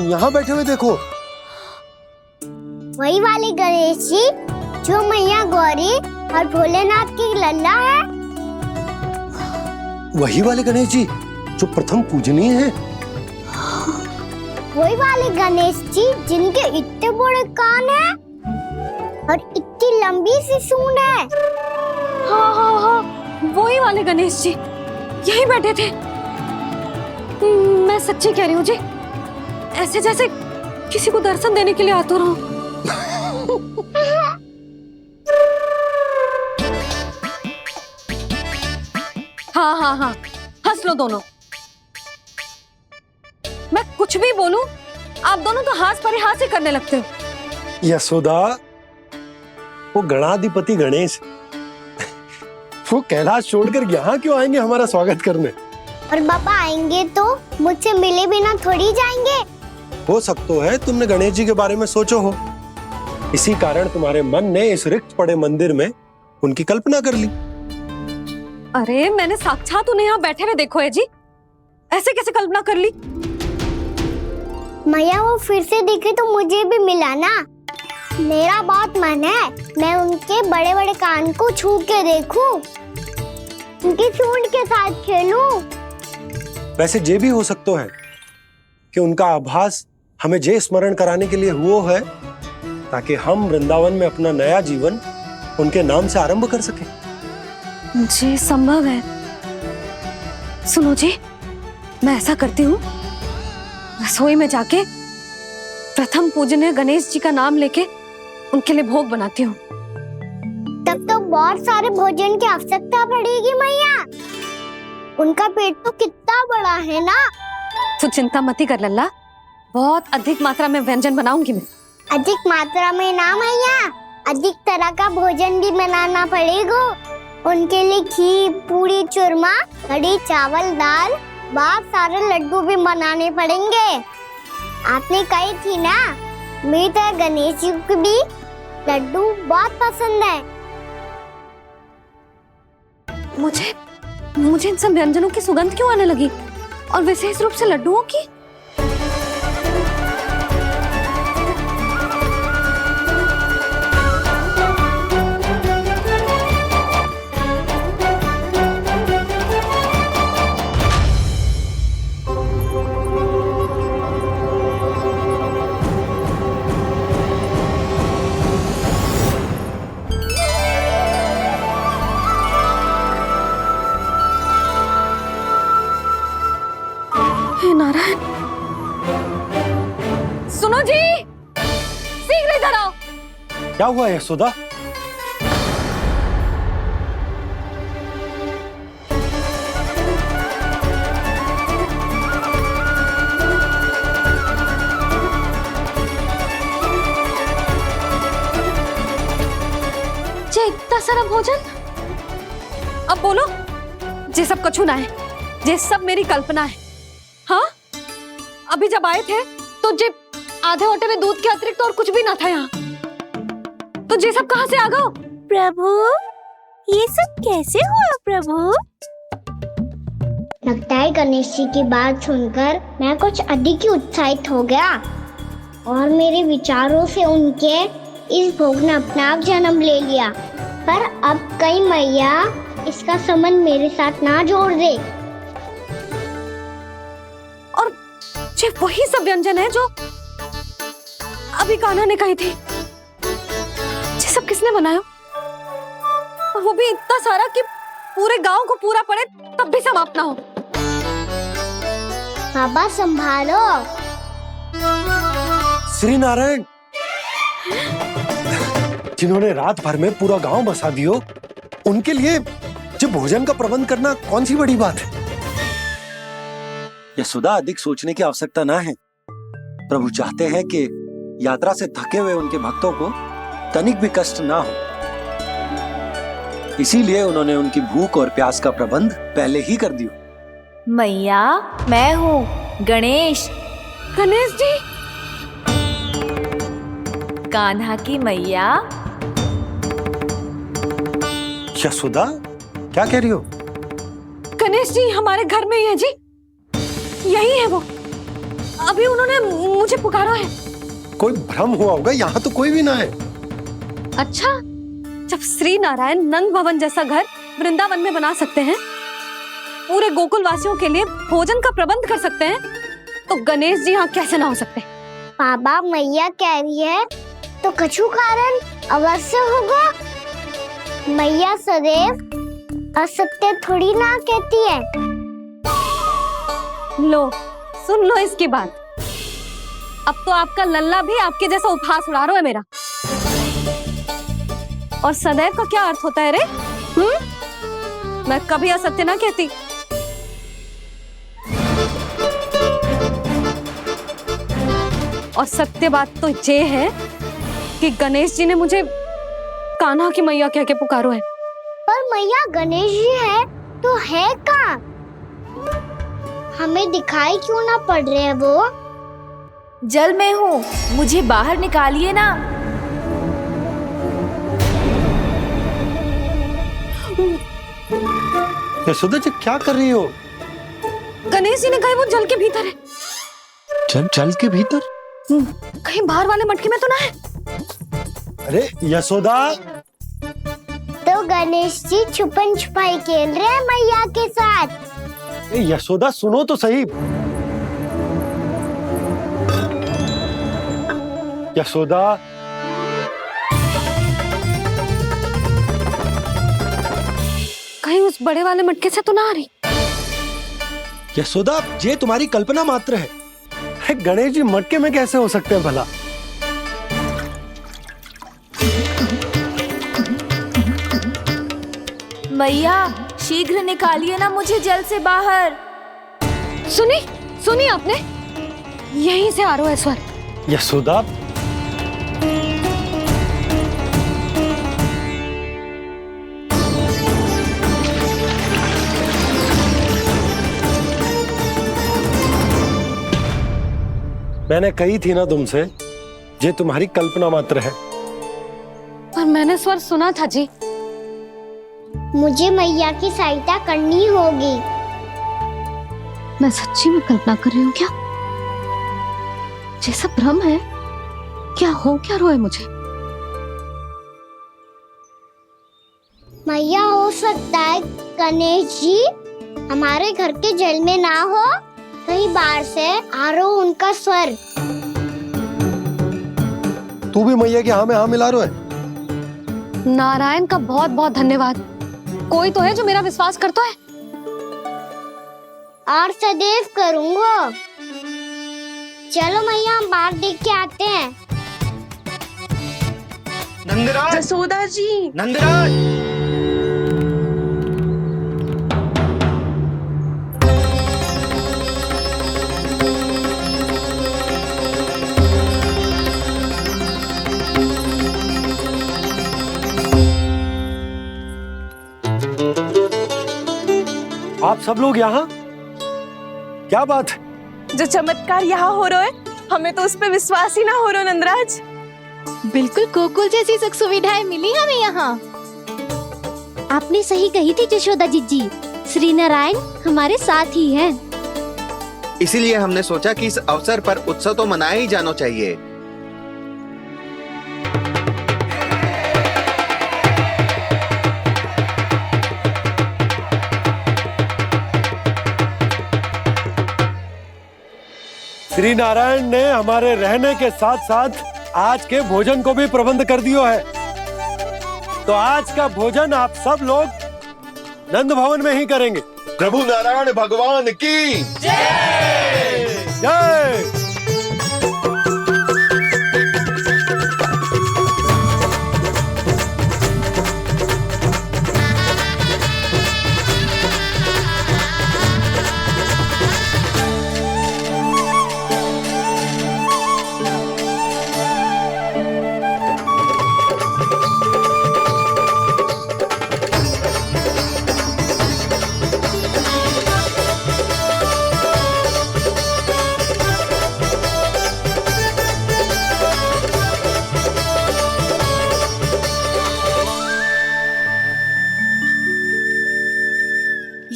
यहाँ बैठे हुए देखो। वही वाले गणेश जी जो मैया गौरी और भोलेनाथ की लल्ला है। वही वाले गणेश जी जो प्रथम पूजनीय हैं। वही वाले गणेश जी जिनके इतने बड़े कान हैं और इतनी लंबी सी सूंड है। हाँ, वही वाले गणेश जी यही बैठे थे। मैं सच्ची कह रही हूँ जी, ऐसे जैसे किसी को दर्शन देने के लिए आतुर हूँ। हाँ, हंस लो दोनों। मैं कुछ भी बोलूं, आप दोनों तो हास परिहास ही करने लगते हो। यशोदा, वो गणाधिपति गणेश वो कैलाश छोड़कर यहाँ क्यों आएंगे हमारा स्वागत करने? और पापा आएंगे तो मुझसे मिले बिना थोड़ी जाएंगे। हो सकता है तुमने गणेश जी के बारे में सोचो हो, इसी कारण तुम्हारे मन ने इस रिक्त पड़े मंदिर में उनकी कल्पना कर ली। अरे मैंने साक्षात उन्हें यहाँ बैठे हुए देखो है जी, ऐसे कैसे कल्पना कर ली? मैया वो फिर से दिखे तो मुझे भी मिला ना। मेरा बहुत मन है मैं उनके बड़े बड़े कान को छू के देखूं, उनकी सूंड के साथ खेलूं। वैसे ये भी हो सकता है कि उनका आभास हमें जे स्मरण कराने के लिए हुआ है ताकि हम वृंदावन में अपना नया जीवन उनके नाम से आरंभ कर सकें। जी संभव है। सुनो जी, मैं ऐसा करती हूँ, रसोई में जाके प्रथम पूजनीय गणेश जी का नाम लेके उनके लिए भोग बनाती हूँ। तब तो बहुत सारे भोजन की आवश्यकता पड़ेगी मैया। उनका पेट तो कितना बड़ा है ना। तू चिंता मत ही कर लल्ला, बहुत अधिक मात्रा में व्यंजन बनाऊंगी मैं। अधिक मात्रा में ना मैया, अधिक तरह का भोजन भी बनाना पड़ेगा। उनके लिए खीर, पूरी, चूरमा, कढ़ी, चावल, दाल, बहुत सारे लड्डू भी बनाने पड़ेंगे। आपने कही थी ना, मेरी तरह गणेश जी को भी लड्डू बहुत पसंद है। मुझे इन सब व्यंजनों की सुगंध क्यों आने लगी, और विशेष रूप से लड्डुओं की? नारायण, सुनो जी, शीघ्र इधर आओ। क्या हुआ यशोदा? जे इतना सारा भोजन, अब बोलो, जे सब कछु ना है, जे सब मेरी कल्पना है। हाँ, अभी जब आए थे तो जे आधे ओटे में दूध के अतिरिक्त और कुछ भी ना था यहाँ, तो जे सब कहाँ से आ गए? प्रभु, ये सब कैसे हुआ प्रभु? लगता है गणेश जी की बात सुनकर मैं कुछ अधिक ही उत्साहित हो गया और मेरे विचारों से उनके इस भोग ने अपना आप जन्म ले लिया। पर अब कहीं मैया इसका संबंध मेरे साथ ना जोड़ दे। ये वही सब व्यंजन है जो अभी कान्हा ने कही थी। ये सब किसने बनाया? और वो भी इतना सारा कि पूरे गांव को पूरा पड़े तब भी समाप्त ना हो। बाबा संभालो। श्री नारायण, जिन्होंने रात भर में पूरा गांव बसा दियो, उनके लिए जो भोजन का प्रबंध करना कौन सी बड़ी बात है? यशोदा, अधिक सोचने की आवश्यकता ना है। प्रभु चाहते हैं कि यात्रा से थके हुए उनके भक्तों को तनिक भी कष्ट ना हो, इसीलिए उन्होंने उनकी भूख और प्यास का प्रबंध पहले ही कर दिया। मैया, मैं हूँ गणेश। गणेश जी, कान्हा की मैया। यशोदा, क्या कह रही हो? गणेश जी हमारे घर में ही है जी, यही है वो। अभी उन्होंने मुझे पुकारा है। कोई भ्रम हुआ होगा, यहाँ तो कोई भी ना है। अच्छा, जब श्री नारायण नंद भवन जैसा घर वृंदावन में बना सकते हैं, पूरे गोकुल वासियों के लिए भोजन का प्रबंध कर सकते हैं, तो गणेश जी यहाँ कैसे ना हो सकते? बाबा मैया कह रही है तो कछु कारण अवश्य होगा। मैया सदैव असत्य थोड़ी ना कहती है। लो, सुन लो इसकी बात। अब तो आपका लल्ला भी आपके जैसा उपहास उड़ा रहा है मेरा। और सदैव का क्या अर्थ होता है रे? मैं कभी असत्य ना कहती। और सत्य बात तो ये है कि गणेश जी ने मुझे कान्हा की मैया कह के पुकारो है। पर मैया गणेश जी है तो है कहाँ? हमें दिखाई क्यों ना पड़ रहे हैं वो? जल में हूँ, मुझे बाहर निकालिए ना। यशोदा जी क्या कर रही हो? गणेश जी ने कहा वो जल के भीतर है। जल के भीतर? कहीं बाहर वाले मटके में तो ना है? अरे यशोदा! तो गणेश जी छुपन छुपाई खेल रहे हैं मैया के साथ। यशोदा सुनो तो सही। यशोदा, कहीं उस बड़े वाले मटके से तो ना आ रही? यशोदा ये तुम्हारी कल्पना मात्र है। गणेश जी मटके में कैसे हो सकते हैं भला? मैया शीघ्र निकालिए ना मुझे जल से बाहर। सुनी आपने? यहीं से आ रहा है स्वर। यशोदा, मैंने कही थी ना तुमसे, ये तुम्हारी कल्पना मात्र है। पर मैंने स्वर सुना था जी। मुझे मैया की सहायता करनी होगी। मैं सच्ची में कल्पना कर रही हूँ क्या? ये सब भ्रम है क्या? हो क्या रहा है मुझे? मैया हो सकता है गणेश जी हमारे घर के जल में ना हो, कहीं बाहर से आ रहा हो उनका स्वर। तू भी मैया के हाँ में हाँ मिला रहा है। नारायण का बहुत बहुत धन्यवाद। कोई तो है जो मेरा विश्वास करता है। और सदैव करूंगा। चलो मैया हम बाहर देख के आते हैं। नंदराज! जसोदा जी, नंदराज! आप सब लोग यहाँ? क्या बात है? जो चमत्कार यहाँ हो रहा है, हमें तो उस पे विश्वास ही ना हो रहा नंदराज। बिल्कुल गोकुल जैसी सुख सुविधाएं मिली हमें यहाँ। आपने सही कही थी जशोदा जीजी, श्री नारायण हमारे साथ ही हैं। इसीलिए हमने सोचा कि इस अवसर पर उत्सव तो मनाया ही जाना चाहिए। श्री नारायण ने हमारे रहने के साथ साथ आज के भोजन को भी प्रबंध कर दियो है। तो आज का भोजन आप सब लोग नंद भवन में ही करेंगे। प्रभु नारायण भगवान की जय जय।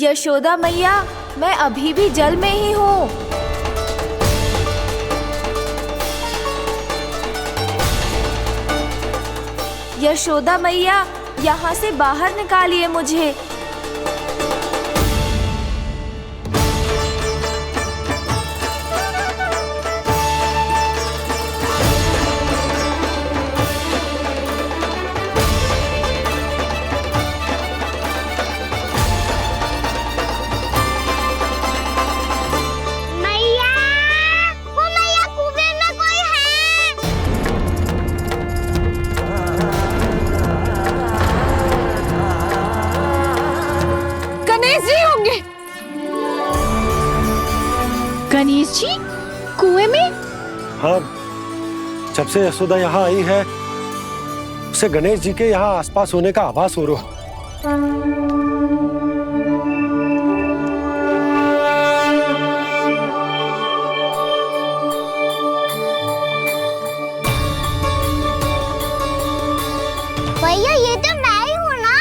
यशोदा मैया, मैं अभी भी जल में ही हूँ। यशोदा मैया, यहाँ से बाहर निकालिए मुझे। मैया, वो मैया कुएं में कोई है। गणेश जी होंगे। गणेश जी कुएं में? हाँ, जब से यशोदा यहाँ आई है उसे गणेश जी के यहाँ आसपास होने का आभास हो रहा है। भैया ये तो मैं ही हूँ ना।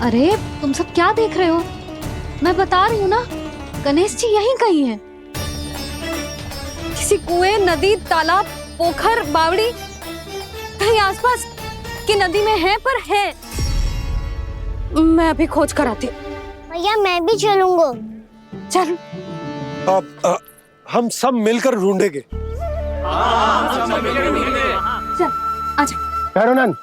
अरे तुम सब क्या देख रहे हो? मैं बता रही हूँ ना, गणेश जी यहीं कहीं हैं। किसी कुएं, नदी, तालाब, पोखर, बावड़ी, कहीं आसपास की नदी में है, पर है। मैं अभी खोज कर आती हूँ। भैया मैं भी चलूंगा। चल। अब हम सब मिलकर ढूंढेंगे। चल आजा। भैरवनंद,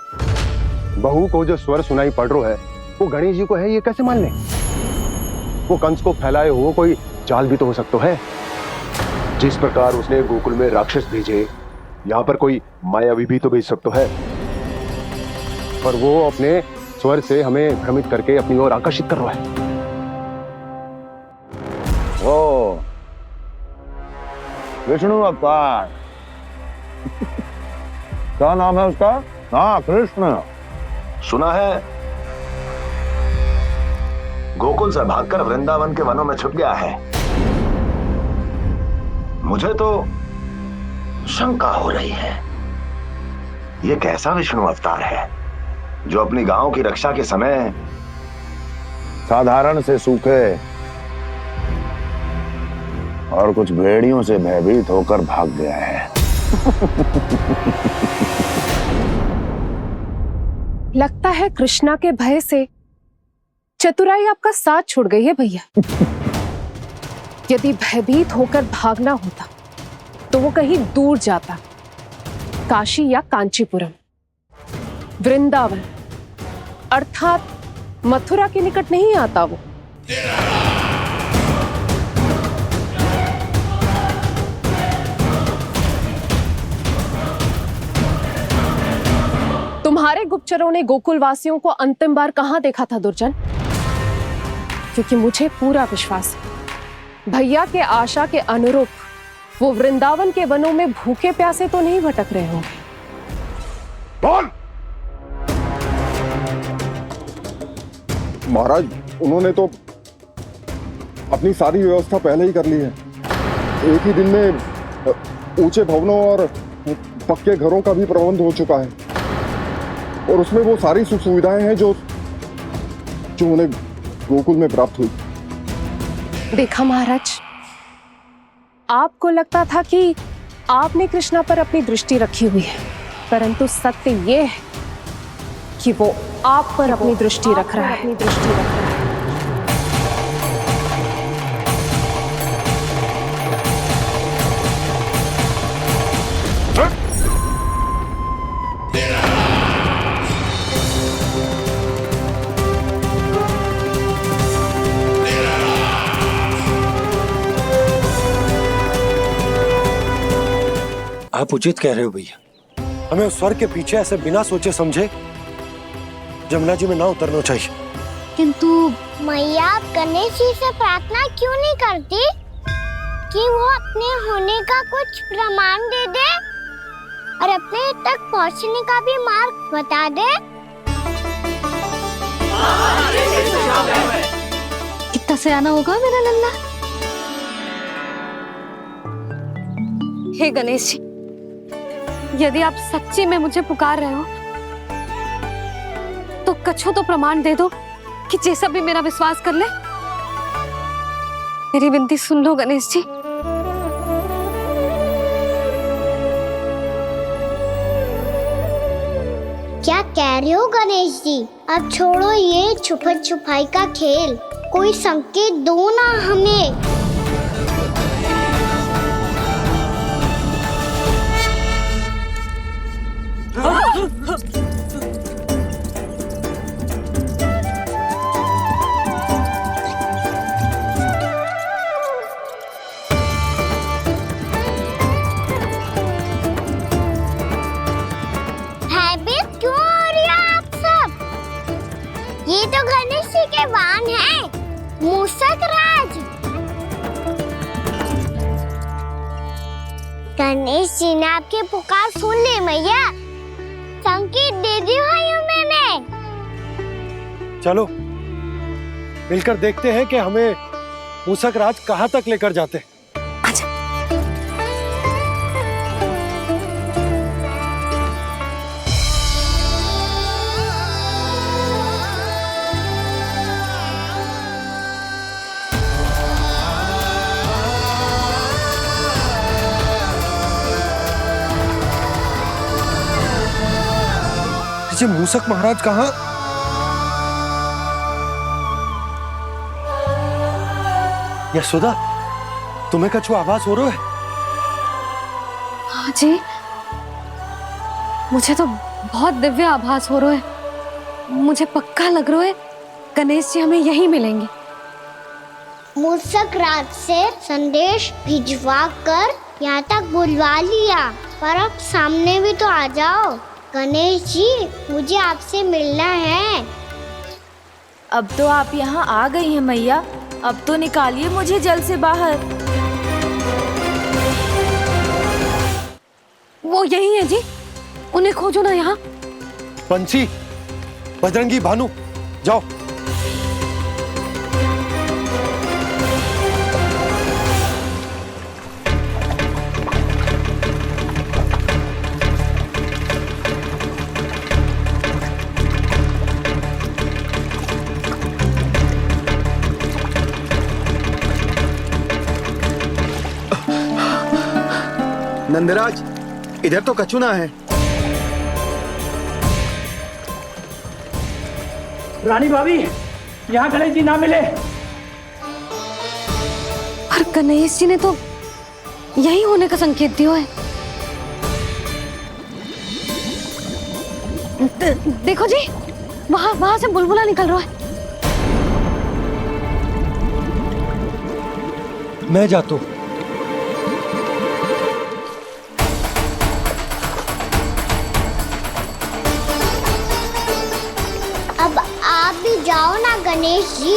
बहू को जो स्वर सुनाई पड़ रहा है वो गणेश जी को है, ये कैसे मान ले? वो कंस को फैलाए हुए कोई जाल भी तो हो सकता है। जिस प्रकार उसने गोकुल में राक्षस भेजे, यहाँ पर कोई मायावी भी तो भेज सकता है। और वो अपने स्वर से हमें भ्रमित करके अपनी ओर आकर्षित कर रहा है। ओ विष्णु अवतार। क्या नाम है उसका? हाँ, कृष्ण। सुना है गोकुल से भागकर वृंदावन के वनों में छुप गया है। मुझे तो शंका हो रही है, ये कैसा विष्णु अवतार है जो अपनी गांव की रक्षा के समय साधारण से सूखे और कुछ भेड़ियों से भयभीत होकर भाग गया है। लगता है कृष्णा के भय से चतुराई आपका साथ छोड़ गई है भैया। यदि भयभीत होकर भागना होता तो वो कहीं दूर जाता, काशी या कांचीपुरम, वृंदावन अर्थात मथुरा के निकट नहीं आता वो। तुम्हारे गुप्तचरों ने गोकुल वासियों को अंतिम बार कहां देखा था दुर्जन? क्योंकि मुझे पूरा विश्वास है भैया के आशा के अनुरूप वो वृंदावन के वनों में भूखे प्यासे तो नहीं भटक रहे होंगे। बोल! महाराज, उन्होंने तो अपनी सारी व्यवस्था पहले ही कर ली है। एक ही दिन में ऊंचे भवनों और पक्के घरों का भी प्रबंध हो चुका है, और उसमें वो सारी सुख सुविधाएं हैं जो उन्हें गोकुल में प्राप्त हुई। देखा महाराज, आपको लगता था कि आपने कृष्णा पर अपनी दृष्टि रखी हुई है, परंतु सत्य ये है कि वो आप पर अपनी दृष्टि रख रहा है। आप उचित कह रहे हो भैया, हमें उस स्वर के पीछे ऐसे बिना सोचे समझे जमुना जी में ना उतरना चाहिए। किंतु मैया, आप गणेश जी से प्रार्थना क्यों नहीं करती कि वो अपने होने का कुछ प्रमाण दे दे और अपने तक पहुंचने का भी मार्ग बता दे? कितना सयाना होगा मेरा लल्ला। हे गणेश जी, यदि आप सच्ची में मुझे पुकार रहे हो तो कछो तो प्रमाण दे दो कि जैसा भी मेरा विश्वास कर ले। मेरी विनती सुन लो गणेश जी। क्या कह रहे हो गणेश जी? अब छोड़ो ये छुपन छुपाई का खेल, कोई संकेत दो ना हमें। भयभीत क्यों हो रही हो आप सब? ये तो गणेश जी के वाहन हैं, मूषक राज। गणेश जी ने आपकी पुकार सुन ली मैया, संकेत दे दी भाइयों मैंने। चलो मिलकर देखते हैं कि हमें मूषक राज कहाँ तक लेकर जाते हैं। जी मूषक महाराज कहाँ? यशोदा, तुम्हें कछु आभास हो रहा है? हाँ जी, मुझे तो बहुत दिव्य आभास हो रहा है। मुझे पक्का लग रहा है गणेश जी हमें यहीं मिलेंगे। मूषक राज से संदेश भिजवा कर यहाँ तक बुलवा लिया, पर अब सामने भी तो आ जाओ। गणेश जी, मुझे आपसे मिलना है। अब तो आप यहाँ आ गई हैं मैया, अब तो निकालिए मुझे जल से बाहर। वो यही है जी, उन्हें खोजो ना यहाँ। बंसी, बजरंगी, भानु, जाओ। नंदराज, इधर तो कछु ना है। रानी भाभी, यहाँ गणेश जी ना मिले। पर गणेश जी ने तो यही होने का संकेत दिया है। देखो जी, वहां से बुलबुला निकल रहा है। मैं जाता हूं। अब आप भी जाओ ना गणेश जी।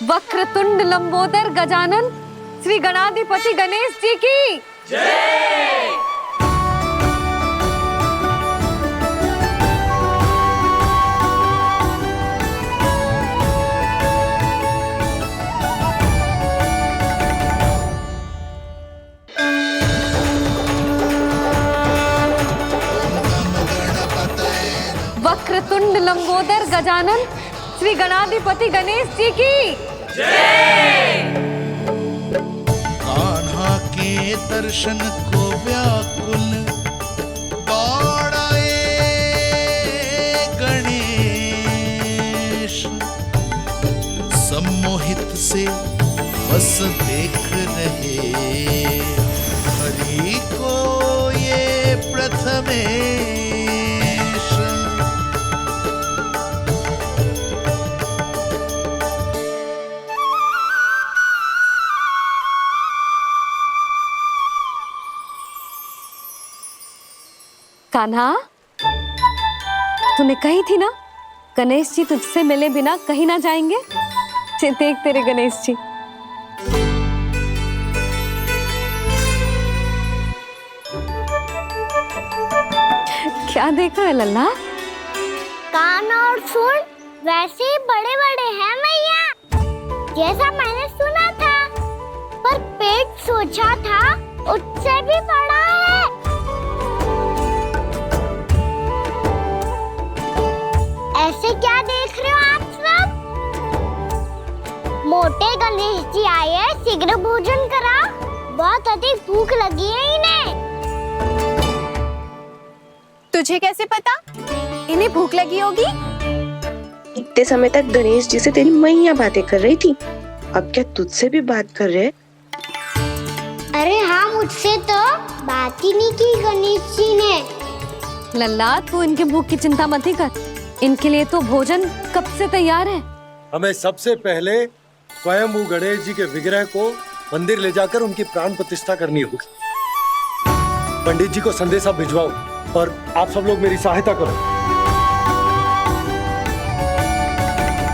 वक्रतुंड लंबोदर गजानन श्री गणाधिपति गणेश जी की जय। वक्रतुंड लंबोदर गजानन श्री गणाधिपति गणेश जी की जय। कान्हा के दर्शन को व्याकुल दौड़ाए गणेश, से बस देख रहे, हरि को ये प्रथमेश। कान्हा, तूने कही थी ना गणेश जी तुझसे मिले बिना कहीं ना जाएंगे। देख तेरे गणेश जी। क्या देखा है लल्ला? कान और सुन वैसे ही बड़े बड़े हैं मैया, जैसा मैंने सुना था, पर पेट सोचा था उससे भी बड़ा है। ऐसे क्या देख रहे हो आप सब? मोटे गणेश जी आए हैं, शीघ्र भोजन करा, बहुत अधिक भूख लगी है इन्हें। तुझे कैसे पता इन्हें भूख लगी होगी? इतने समय तक गणेश जी से तेरी मैया बातें कर रही थी, अब क्या तुझसे भी बात कर रहे? अरे हाँ, मुझसे तो बात ही नहीं की गणेश जी ने। लल्ला, तू इनके भूख की चिंता मत ही कर, इनके लिए तो भोजन कब से तैयार है। हमें सबसे पहले स्वयं गणेश जी के विग्रह को मंदिर ले जाकर उनकी प्राण प्रतिष्ठा करनी होगी। पंडित जी को संदेशा भिजवाओ और आप सब लोग मेरी सहायता करो।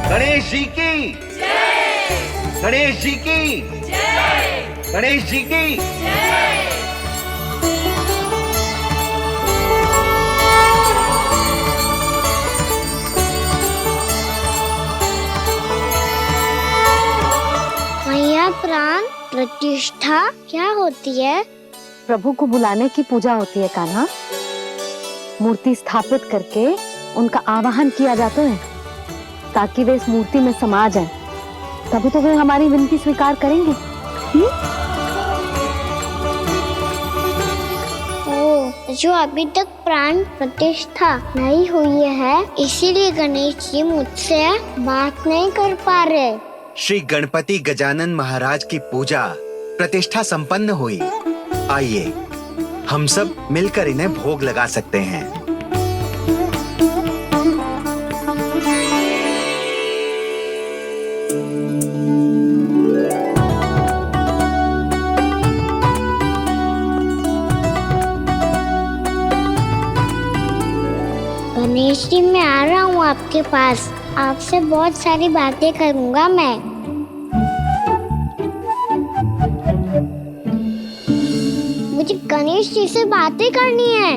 गणेश जी की जय! गणेश जी की जय! गणेश जी की जय! मैया, प्राण प्रतिष्ठा क्या होती है? प्रभु को बुलाने की पूजा होती है कान्हा। मूर्ति स्थापित करके उनका आवाहन किया जाता है ताकि वे इस मूर्ति में समा जाएं। तभी तो वे हमारी विनती स्वीकार करेंगे। जो अभी तक प्राण प्रतिष्ठा नहीं हुई है, इसीलिए गणेश जी मुझसे बात नहीं कर पा रहे। श्री गणपति गजानन महाराज की पूजा प्रतिष्ठा संपन्न हुई। आइए हम सब मिलकर इन्हें भोग लगा सकते हैं। गणेश जी, मैं आ रहा हूँ आपके पास, आपसे बहुत सारी बातें करूँगा मैं। मुझे गणेश जी से बातें करनी है,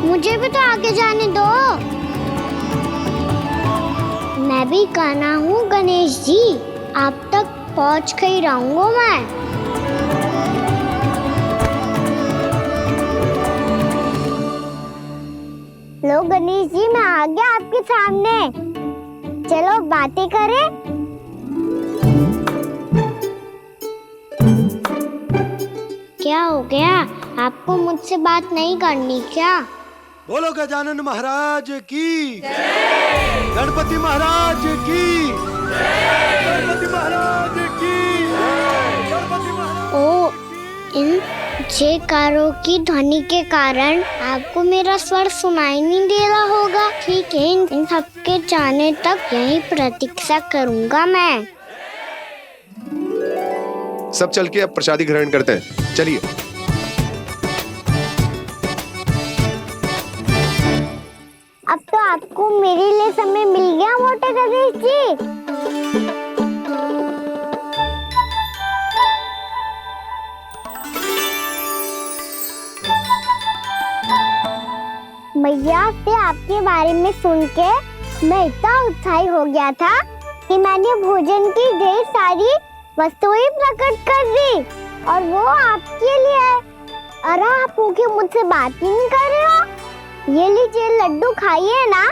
मुझे भी तो आगे जाने दो। मैं भी कान्हा हूँ गणेश जी, आप तक पहुँच कर ही रहूँगा मैं। लो गणेश जी, मैं आ गया आपके सामने, चलो बातें करें। क्या हो गया, आपको मुझसे बात नहीं करनी क्या? बोलो गजानन महाराज की जय! गणपति महाराज की जय! गणपति महाराज की जय! गणपति महाराज। ओ, इन जयकारों की ध्वनि के कारण आपको मेरा स्वर सुनाई नहीं दे रहा होगा। ठीक है, इन सबके जाने तक यही प्रतीक्षा करूंगा मैं। सब चल के अब प्रसादी ग्रहण करते हैं, चलिए। अब तो आपको मेरे लिए समय मिल गया मोटे गणेश जी। मैया से आपके बारे में सुन के मैं इतना उत्साही हो गया था कि मैंने भोजन की ढेर सारी वस्तुएं प्रकट कर दी, और वो आपके लिए। अरे आप भूखे मुझसे बात ही नहीं कर रहे हो। ये लीजिए लड्डू, खाइए ना।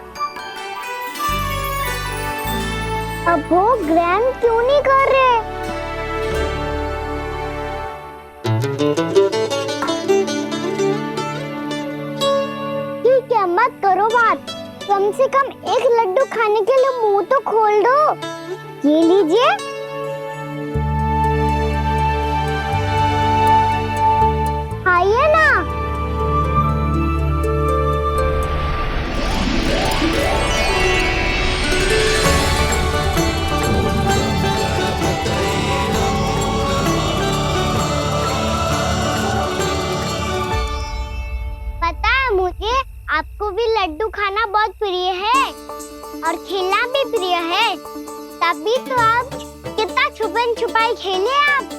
अब वो ग्रहण क्यों नहीं कर रहे? ठीक है, मत करो बात, कम से कम एक लड्डू खाने के लिए मुंह तो खोल दो। ये लीजिए। लड्डू खाना बहुत प्रिय है और खेलना भी प्रिय है, तभी तो आप कितना छुपन छुपाई खेले आप।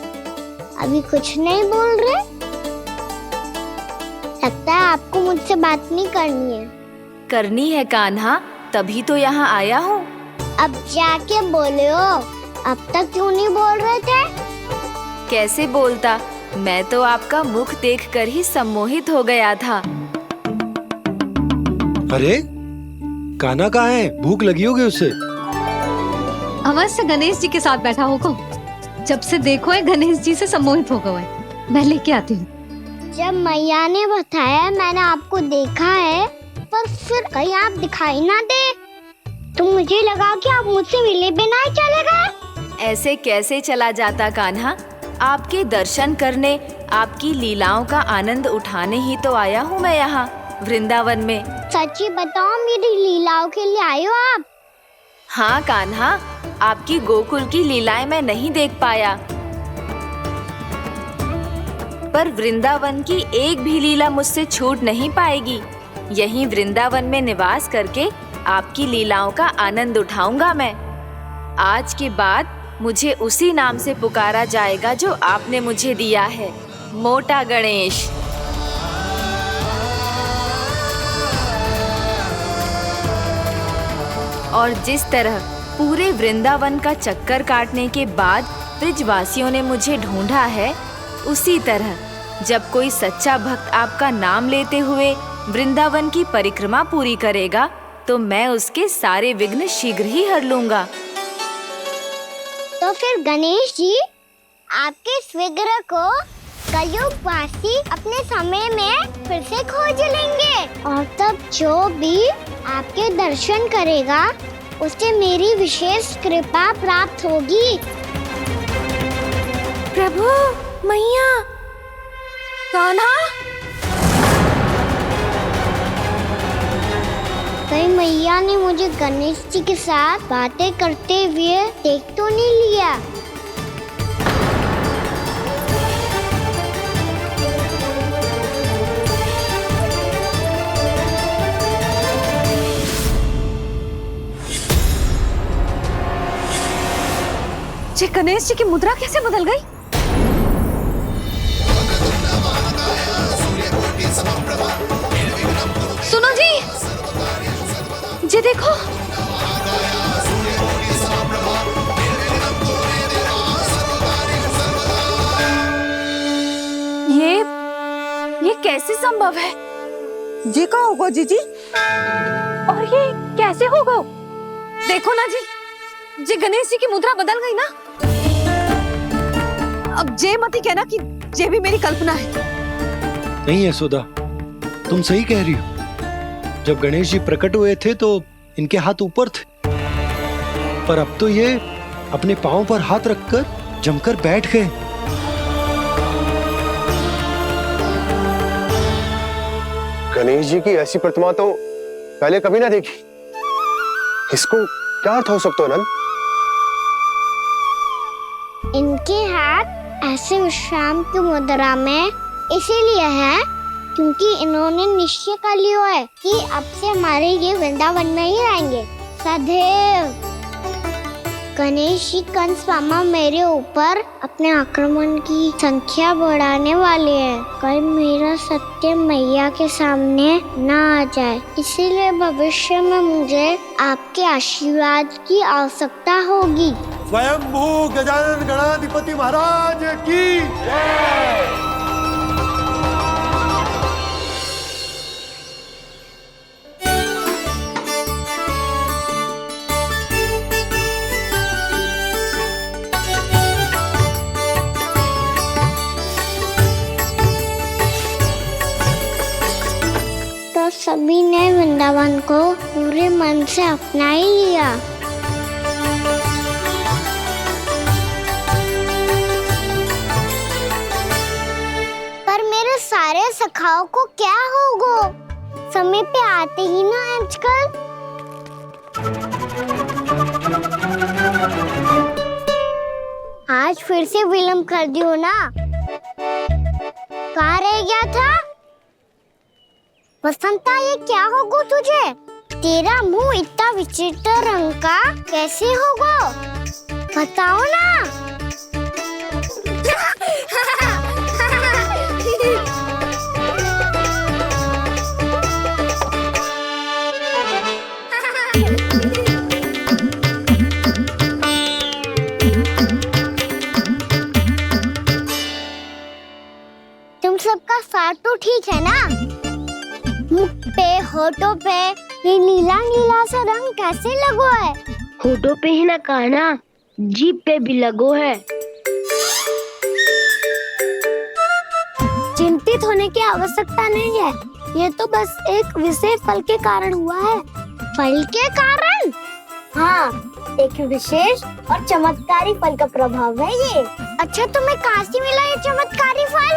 अभी कुछ नहीं बोल रहे? लगता है आपको मुझसे बात नहीं करनी है। करनी है कान्हा, तभी तो यहाँ आया हूँ। अब जाके बोले हो, अब तक क्यों नहीं बोल रहे थे? कैसे बोलता, मैं तो आपका मुख देखकर ही सम्मोहित हो गया था। अरे कान्हा कहाँ है? भूख लगी होगी उससे। अवश्य गणेश जी के साथ बैठा होगा। जब से देखो है गणेश जी से सम्मोहित हो गए। मैं लेके आती हूँ। जब मैया ने बताया मैंने आपको देखा है, पर फिर कहीं आप दिखाई ना दे तो मुझे लगा कि आप मुझसे मिले बिना ही चले गए। ऐसे कैसे चला जाता कान्हा, आपके दर्शन करने, आपकी लीलाओं का आनंद उठाने ही तो आया हूँ मैं यहाँ वृंदावन में। सच्ची बताओ, मेरी लीलाओं के लिए आए हो आप? हाँ कान्हा, आपकी गोकुल की लीलाएं मैं नहीं देख पाया, पर वृंदावन की एक भी लीला मुझसे छूट नहीं पाएगी। यहीं वृंदावन में निवास करके आपकी लीलाओं का आनंद उठाऊंगा मैं। आज के बाद मुझे उसी नाम से पुकारा जाएगा जो आपने मुझे दिया है, मोटा गणेश। और जिस तरह पूरे वृंदावन का चक्कर काटने के बाद ब्रिजवासियों ने मुझे ढूंढा है, उसी तरह जब कोई सच्चा भक्त आपका नाम लेते हुए वृंदावन की परिक्रमा पूरी करेगा, तो मैं उसके सारे विघ्न शीघ्र ही हर लूंगा। तो फिर गणेश जी, आपके इस विग्रह को कलयुगवासी अपने समय में फिर से खोज लेंगे, और तब जो भी आपके दर्शन करेगा उसे मेरी विशेष कृपा प्राप्त होगी। प्रभु, मैया, कान्हा, कहीं मैया ने मुझे गणेश जी के साथ बातें करते हुए देख तो नहीं लिया? जी गणेश जी की मुद्रा कैसे बदल गई? सुनो जी, जी देखो, ये कैसे संभव है? जी का होगा जीजी? और ये कैसे होगा? देखो ना जी, जी गणेश जी की मुद्रा बदल गई ना। अब जे मत ही कहना कि ये भी मेरी कल्पना है। नहीं यशोदा, तुम सही कह रही हो। जब गणेश जी प्रकट हुए थे तो इनके हाथ ऊपर थे, पर अब तो ये अपने पांव पर हाथ रखकर जमकर बैठ गए। गणेश जी की ऐसी प्रतिमा तो पहले कभी ना देखी। इसको क्या अर्थ हो सकता है नंद? इनके हाथ ऐसे विश्राम की मुद्रा में इसीलिए है क्योंकि इन्होंने निश्चय कर लिया है कि अब से हमारे ये वृंदावन में ही रहेंगे सदैव। गणेश जी कंस मामा मेरे ऊपर अपने आक्रमण की संख्या बढ़ाने वाले हैं, कल मेरा सत्य मैया के सामने ना आ जाए, इसीलिए भविष्य में मुझे आपके आशीर्वाद की आवश्यकता होगी। स्वयंभू गजानन गणाधिपति महाराज की जय। तो सभी ने वृंदावन को पूरे मन से अपना ही लिया। पर मेरे सारे सखाओं को क्या होगा? समय पे आते ही ना आजकल। आज फिर से विलंब कर दियो ना। कहाँ रह गया था? बसंता, ये क्या होगा तुझे? तेरा मुंह इतना विचित्र रंग का कैसे होगा? बताओ ना। तुम सबका स्वाद तो ठीक है ना? मुख पे, होठों पे ये नीला नीला सा रंग कैसे लगो है? होठों पे ही ना कहना, जीभ पे भी लगो है। चिंतित होने की आवश्यकता नहीं है, ये तो बस एक विशेष फल के कारण हुआ है। फल के कारण? हाँ, एक विशेष और चमत्कारी फल का प्रभाव है ये। अच्छा, तुम्हें कहाँ से मिला ये चमत्कारी फल?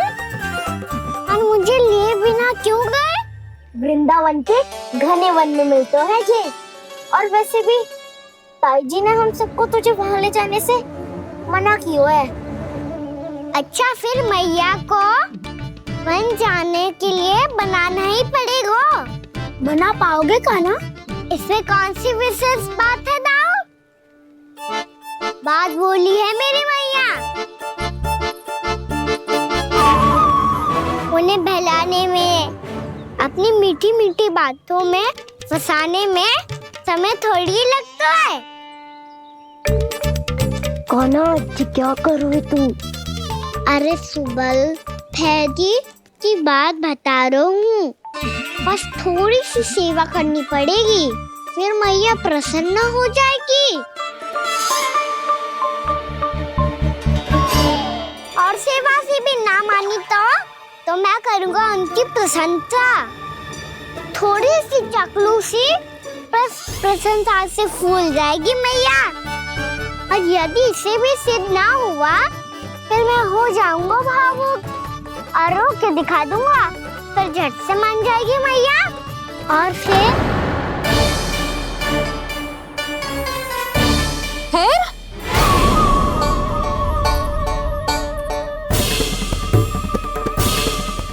और मुझे लिए बिना क्यों गए? वृंदावन के घने वन में मिलते हैं ये। और वैसे भी ताई जी ने हम सबको तुझे वहाँ ले जाने से मना किया है। अच्छा, फिर मैया को वन जाने के लिए बनाना ही पड़ेगा। बना पाओगे कान्हा? इसमें कौन सी विशेष बात है दाऊ? बात बोली है मेरी मैया। उन्हें बहलाने में, अपनी मीठी मीठी बातों में फंसाने में समय थोड़ी लगता है। कान्हा, क्या करोगे तू? अरे सुबल, फैजी की बात बता रहा हूँ। बस थोड़ी सी सेवा करनी पड़ेगी, फिर मैया प्रसन्न हो जाएगी। और सेवा से भी ना मानी तो मैं करूँगा उनकी प्रशंसा। थोड़ी सी चाकलूसी बस प्रशंसा से फूल जाएगी मैया। और यदि इसे भी सिद्ध ना हुआ, फिर मैं हो जाऊंगा भावुक और रो के दिखा दूंगा, फिर झट से मान जाएगी मैया। और फिर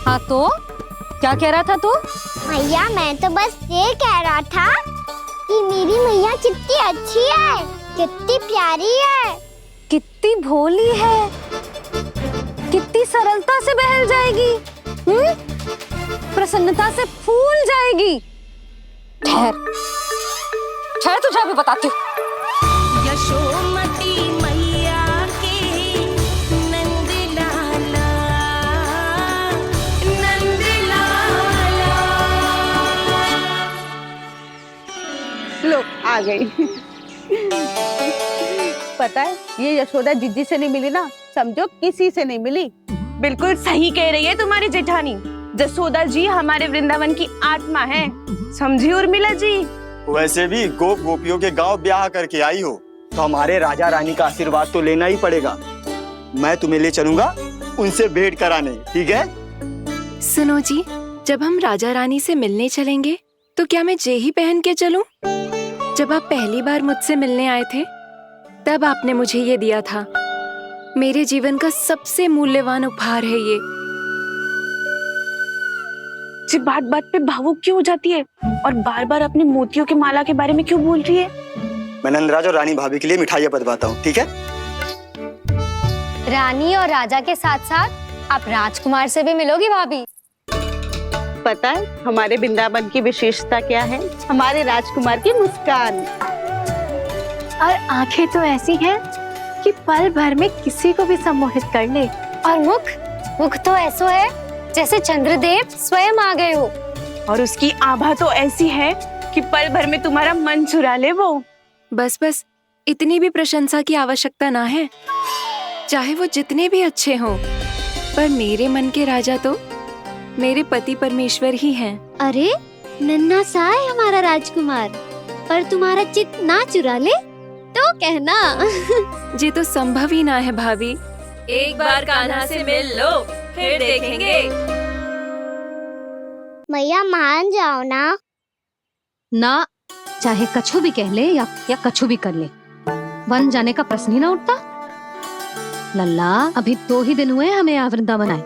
हाँ तो क्या कह रहा था तू? मैया, मैं तो बस ये कह रहा था कि मेरी मैया कितनी अच्छी है, कितनी प्यारी है, कितनी भोली है, कितनी सरलता से बहल जाएगी, प्रसन्नता से फूल जाएगी। ठहर ठहर, तुझे अभी बताती हूँ। यशोमती मैया के नंद लाला, नंद लाला। लो, आ गई। पता है, ये यशोदा जिज्जी से नहीं मिली ना, समझो किसी से नहीं मिली। बिल्कुल सही कह रही है तुम्हारी जेठानी। जसोदा जी हमारे वृंदावन की आत्मा है, समझी उर्मिला जी। वैसे भी गोप गोपियों के गांव ब्याह करके आई हो, तो हमारे राजा रानी का आशीर्वाद तो लेना ही पड़ेगा। मैं तुम्हें ले चलूंगा उनसे भेंट कराने, ठीक है? सुनो जी, जब हम राजा रानी से मिलने चलेंगे तो क्या मैं जे ही पहन के चलूं? जब आप पहली बार मुझसे मिलने आए थे, तब आपने मुझे ये दिया था। मेरे जीवन का सबसे मूल्यवान उपहार है ये। जी, बात बात पे भावुक क्यों हो जाती है और बार बार अपनी मोतियों की माला के बारे में क्यों बोल रही है? मैं नंदराज और रानी भाभी के लिए मिठाइयाँ बंटवाता हूँ, ठीक है? रानी और राजा के साथ साथ आप राजकुमार से भी मिलोगी भाभी। पता है हमारे वृंदावन की विशेषता क्या है? हमारे राजकुमार की मुस्कान। और आंखें तो ऐसी हैं कि पल भर में किसी को भी सम्मोहित कर ले। और मुख तो ऐसा है जैसे चंद्रदेव स्वयं आ गए हो। और उसकी आभा तो ऐसी है कि पल भर में तुम्हारा मन चुरा ले वो। बस बस, इतनी भी प्रशंसा की आवश्यकता ना है। चाहे वो जितने भी अच्छे हों, पर मेरे मन के राजा तो मेरे पति परमेश्वर ही हैं। अरे नन्हा सा है हमारा राजकुमार, पर तुम्हारा चित्त ना चुरा ले तो कहना। ये तो संभव ही ना है भाभी। एक बार कान्हा से मिल लो, फिर देखेंगे। मैया, मान जाओ ना। ना, चाहे कछु भी कह ले या कछु भी कर ले, वन जाने का प्रश्न ही ना उठता। लल्ला, अभी 2 ही दिन हुए हमें यहाँ वृंदावन आए,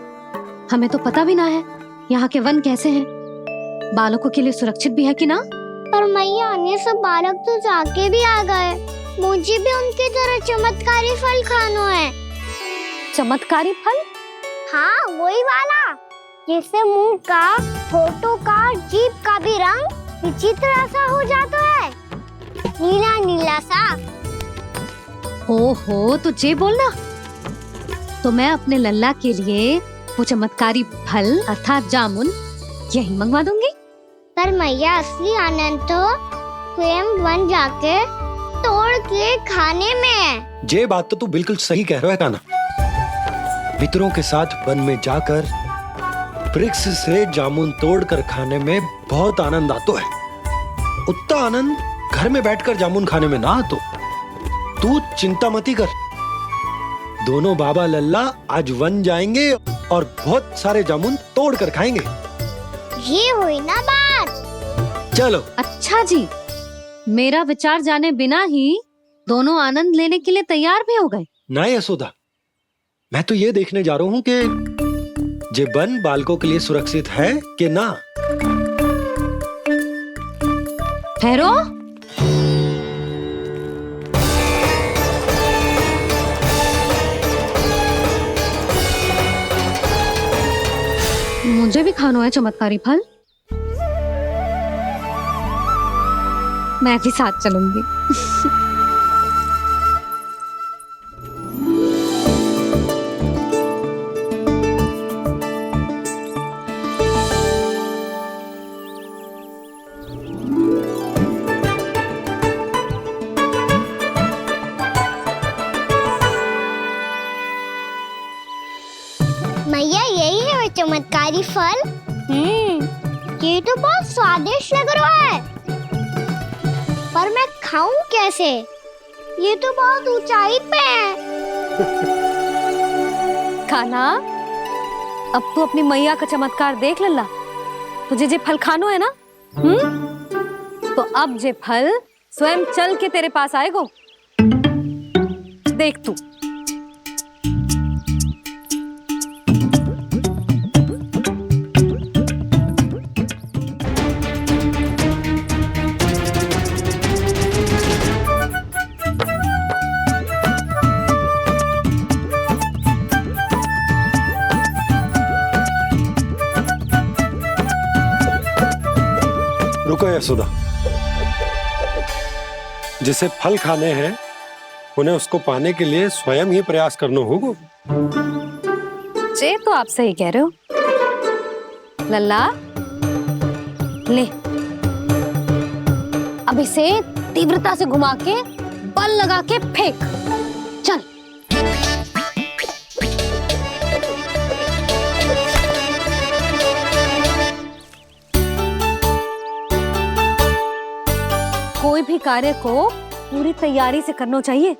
हमें तो पता भी ना है यहाँ के वन कैसे हैं। बालकों के लिए सुरक्षित भी है कि ना? पर मैया ये सब बालक तो जाके भी आ गए। मुझे भी उनकी तरह चमत्कारी फल खाना है। चमत्कारी फल? हाँ, वही वाला जिससे मुंह का, होठों का, जीभ का भी रंग विचित्र सा हो जाता है, नीला नीला सा। हो तो जे बोलना। तो मैं अपने लल्ला के लिए वो चमत्कारी फल अर्थात जामुन यही मंगवा दूंगी। पर मैया असली आनंद तो स्वयं वन जाके तोड़ के खाने में है। ये बात तो तू बिल्कुल सही कह रहा है कान्हा। मित्रों के साथ वन में जाकर वृक्ष से जामुन तोड़कर खाने में बहुत आनंद आता है। उतना आनंद घर में बैठकर जामुन खाने में ना आतो। तू चिंता मती कर, दोनों बाबा लल्ला आज वन जाएंगे और बहुत सारे जामुन तोड़कर खाएंगे। ये हुई ना बात। चलो। अच्छा जी, मेरा विचार जाने बिना ही दोनों आनंद लेने के लिए तैयार भी हो गए। ना यशोदा, मैं तो ये देखने जा रहा हूँ कि ये वन बालकों के लिए सुरक्षित है कि ना। ठहरो। मुझे भी खाना है चमत्कारी फल। मैं भी साथ चलूंगी। मैया यही है वो चमत्कारी फल। ये तो बहुत स्वादिष्ट लग रहा है, पर मैं खाऊं कैसे? ये तो बहुत ऊंचाई पे है। कान्हा, अब तू अपनी मैया का चमत्कार देख लल्ला। तुझे जे फल खानो है ना, तो अब जे फल स्वयं चल के तेरे पास आएगो। देख तू। रुको यशोदा, जिसे फल खाने हैं उन्हें उसको पाने के लिए स्वयं ही प्रयास करना होगा। जे तो आप सही कह रहे हो लल्ला। ले, अब इसे तीव्रता से घुमा के बल लगा के फेंक। चल। कोई भी कार्य को पूरी तैयारी से करना चाहिए,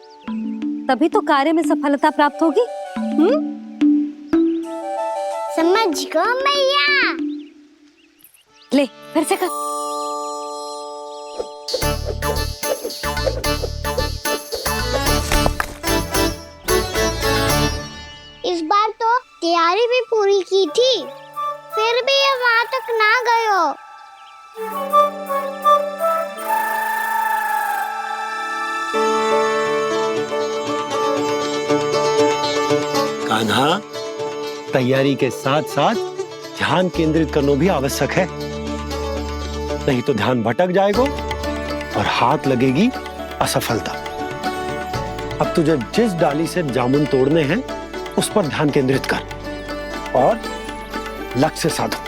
तभी तो कार्य में सफलता प्राप्त होगी। समझ गो मैया। ले, फिर से कर। इस बार तो तैयारी भी पूरी की थी, फिर भी ये वहां तक ना गयो। कान्हा, तैयारी के साथ साथ ध्यान केंद्रित करना भी आवश्यक है, नहीं तो ध्यान भटक जाएगा और हाथ लगेगी असफलता। अब तुझे जिस डाली से जामुन तोड़ने हैं उस पर ध्यान केंद्रित कर और लक्ष्य साधो।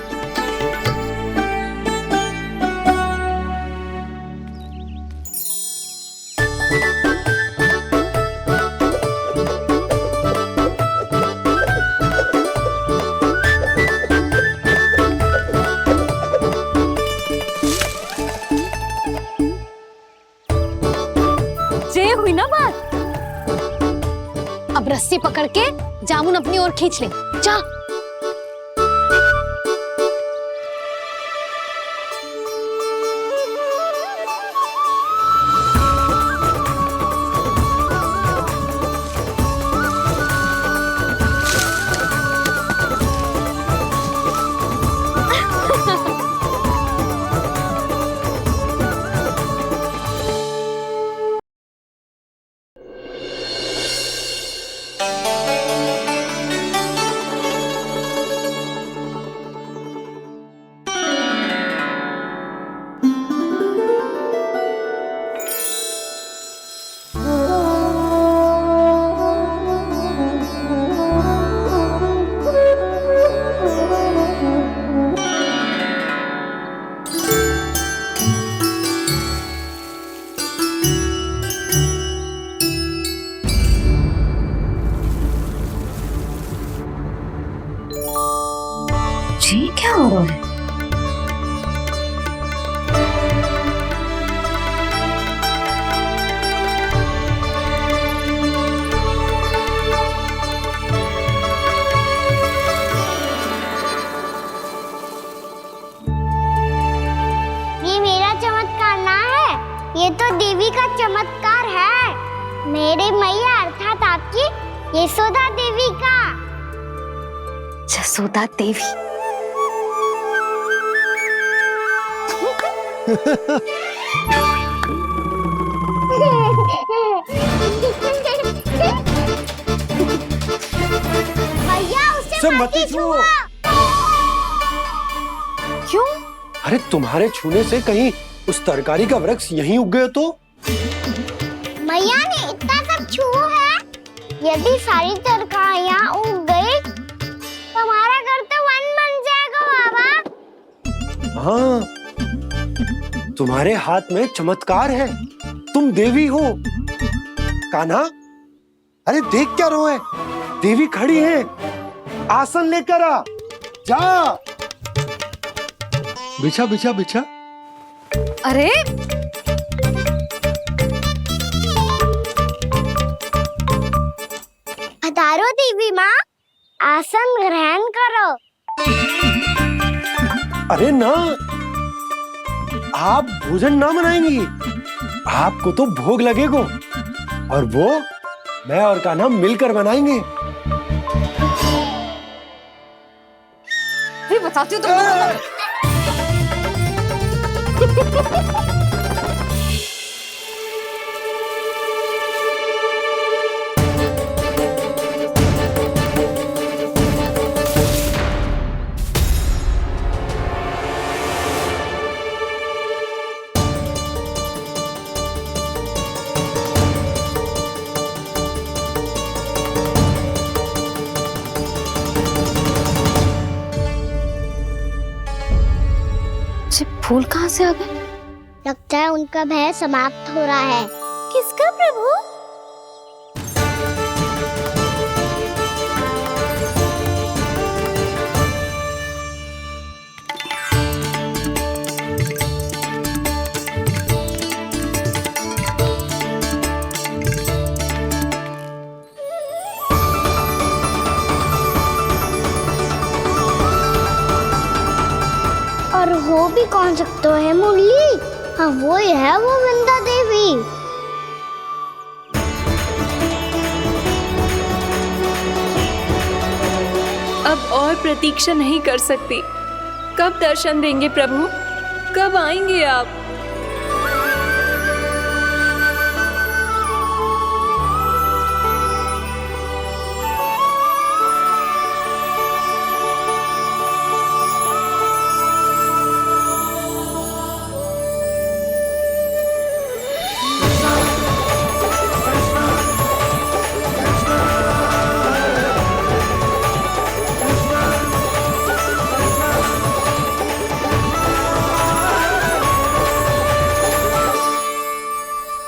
हुई ना बात। अब रस्सी पकड़ के जामुन अपनी ओर खींच ले। जा। देवी का चमत्कार है, मेरे मैया अर्थात आपकी यशोदा देवी का। जसोदा देवी। भैया उसे सब मत मत ही छुओ। छुओ। क्यों? अरे तुम्हारे छूने से कहीं उस तरकारी का वृक्ष यहीं उग गए तो? मैया ने इतना सब छुआ है, यदि सारी तरकारियां उग गई तो हमारा घर तो वन बन जाएगा बाबा। हाँ, तुम्हारे हाथ में चमत्कार है, तुम देवी हो। कान्हा, अरे देख क्या रोए, देवी खड़ी है, आसन लेकर आ, जा। बिछा बिछा बिछा। अरे पधारो देवी माँ, आसन ग्रहण करो। अरे ना, आप भोजन ना बनाएंगी, आपको तो भोग लगेगा और वो मैं और कान्हा मिलकर बनाएंगे। भी बताती हूँ तुमको। फूल कहाँ से आ गए? लगता है उनका भय समाप्त हो रहा है। किसका प्रभु? और वो भी कौन सकता है मुरली? हाँ वो ही है, वो वृंदा देवी। अब और प्रतीक्षा नहीं कर सकती। कब दर्शन देंगे प्रभु? कब आएंगे आप?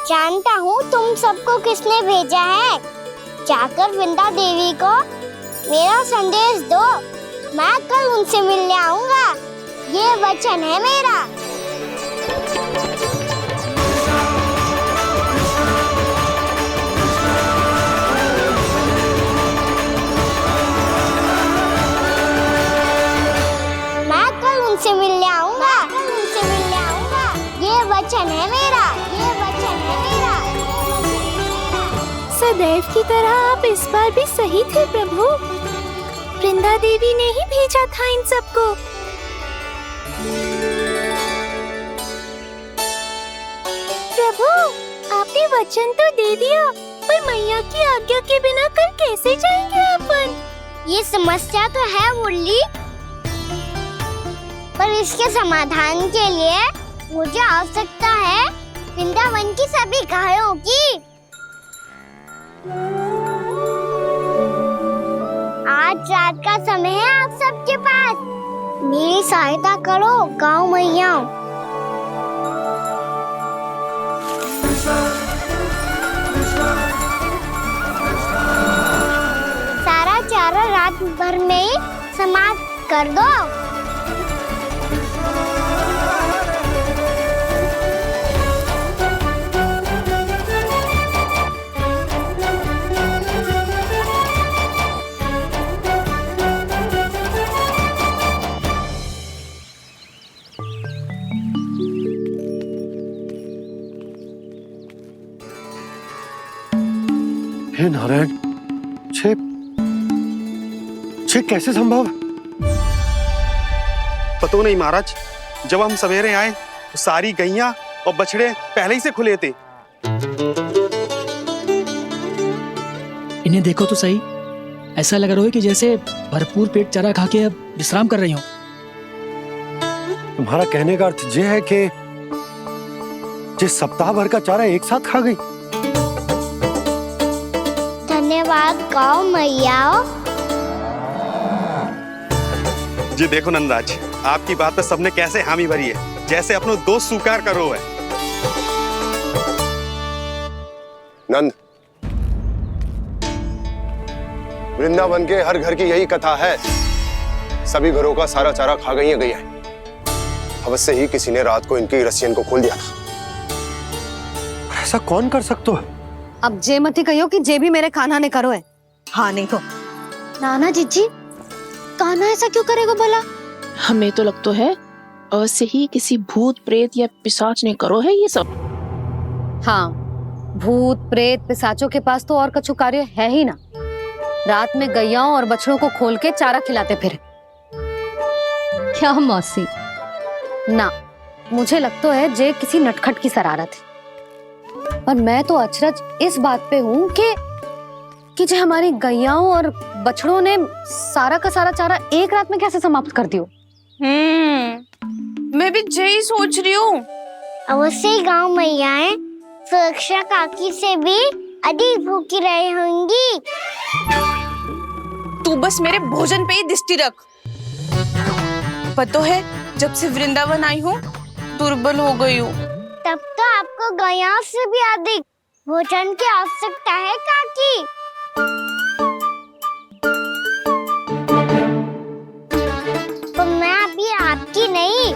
जानता हूँ तुम सबको किसने भेजा है। जाकर वृंदा देवी को मेरा संदेश दो, मैं कल उनसे मिलने आऊंगा, ये वचन है मेरा। मैं कल उनसे मिलने आऊंगा, ये वचन है मेरा, ये वचन है मेरा। सदैव की तरह आप इस बार भी सही थे प्रभु। वृंदा देवी ने ही भेजा था इन सबको। प्रभु, आपने वचन तो दे दिया, पर मैया की आज्ञा के बिना कल कैसे जाएंगे अपन? ये समस्या तो है मुरली, पर इसके समाधान के लिए मुझे आवश्यकता है वृंदावन की सभी गायों की। आज रात का समय है आप सबके पास, मेरी सहायता करो गाँव मैया। सारा चारा रात भर में ही समाप्त कर दो। हे नारायण, छे कैसे संभव? पतो नहीं महाराज, जब हम सवेरे आए तो सारी गैया और बछड़े पहले ही से खुले थे। इन्हें देखो तो सही, ऐसा लग रहा है कि जैसे भरपूर पेट चारा खा के अब विश्राम कर रही हो। तुम्हारा कहने का अर्थ यह है कि जिस सप्ताह भर का चारा एक साथ खा गई। धन्यवाद गौ मैया। जी देखो नंदराज, आपकी बात पे सबने कैसे हामी भरी है, जैसे अपनो दोस्त स्वीकार करो है। नंद, वृंदावन के हर घर की यही कथा है। सभी घरों का सारा चारा खा गई है गैया। अवश्य ही किसी ने रात को इनकी रस्सियन को खोल दिया था। ऐसा कौन कर सकता है? अब जे मती कहियो कि जे भी मेरे कान्हा ने करो है। हाँ नहीं तो नाना जीजी, कान्हा ऐसा क्यों करेगा भला? हमें तो लगता है अवश्य ही किसी भूत प्रेत या पिशाच ने करो है ये सब। हाँ, भूत प्रेत पिशाचों के पास तो और कछु कार्य है ही ना। रात में गैयाओं और बछड़ों को खोल के चारा खिलाते फिर। क्या मौसी? ना, मुझे लगता है जे किसी नटखट की शरारत है। पर मैं तो अचरज इस बात पे हूँ कि जे हमारी गैयाओं और बछड़ों ने सारा का सारा चारा एक रात में कैसे समाप्त कर दियो। मैं भी यही सोच रही हूँ। अवश्य गांव मैयाएं सुरक्षा काकी से भी अधिक भूखी रही होंगी। तू बस मेरे भोजन पे ही दृष्टि रख। पता है, जब से वृंदावन आई हूँ दुर्बल हो गई हूँ। तब तो आपको गैयाओं से भी अधिक भोजन की आवश्यकता है काकी। तो मैं अभी आपकी नहीं,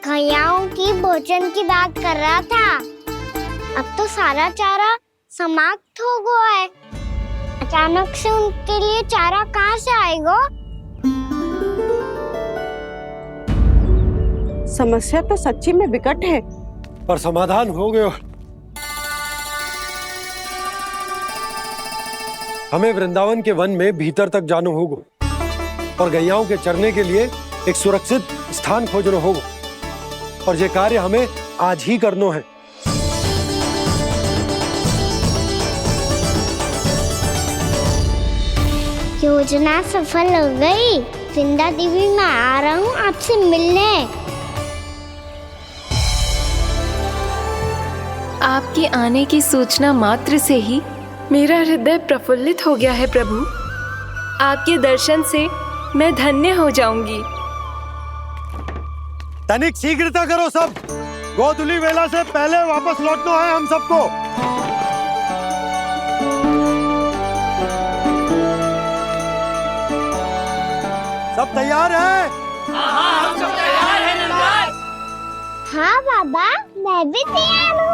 गैयाओं की भोजन की बात कर रहा था। अब तो सारा चारा समाप्त हो गया है। अचानक से उनके लिए चारा कहाँ से आएगा? समस्या तो सच्ची में विकट है, पर समाधान हो गया। हमें वृंदावन के वन में भीतर तक जाना होगा और गैयाओं के चरने के लिए एक सुरक्षित स्थान खोजना होगा। और ये कार्य हमें आज ही करना है। योजना सफल हो गई। वृंदा देवी, मैं आ रहा हूँ आपसे मिलने। आपके आने की सूचना मात्र से ही मेरा हृदय प्रफुल्लित हो गया है प्रभु। आपके दर्शन से मैं धन्य हो जाऊंगी। तनिक शीघ्रता करो सब। गोधुली वेला से पहले वापस लौटना है हम सबको। सब तैयार है? हाँ, हम सब तैयार हैं नंदराज। हाँ बाबा, मैं भी तैयार हूँ।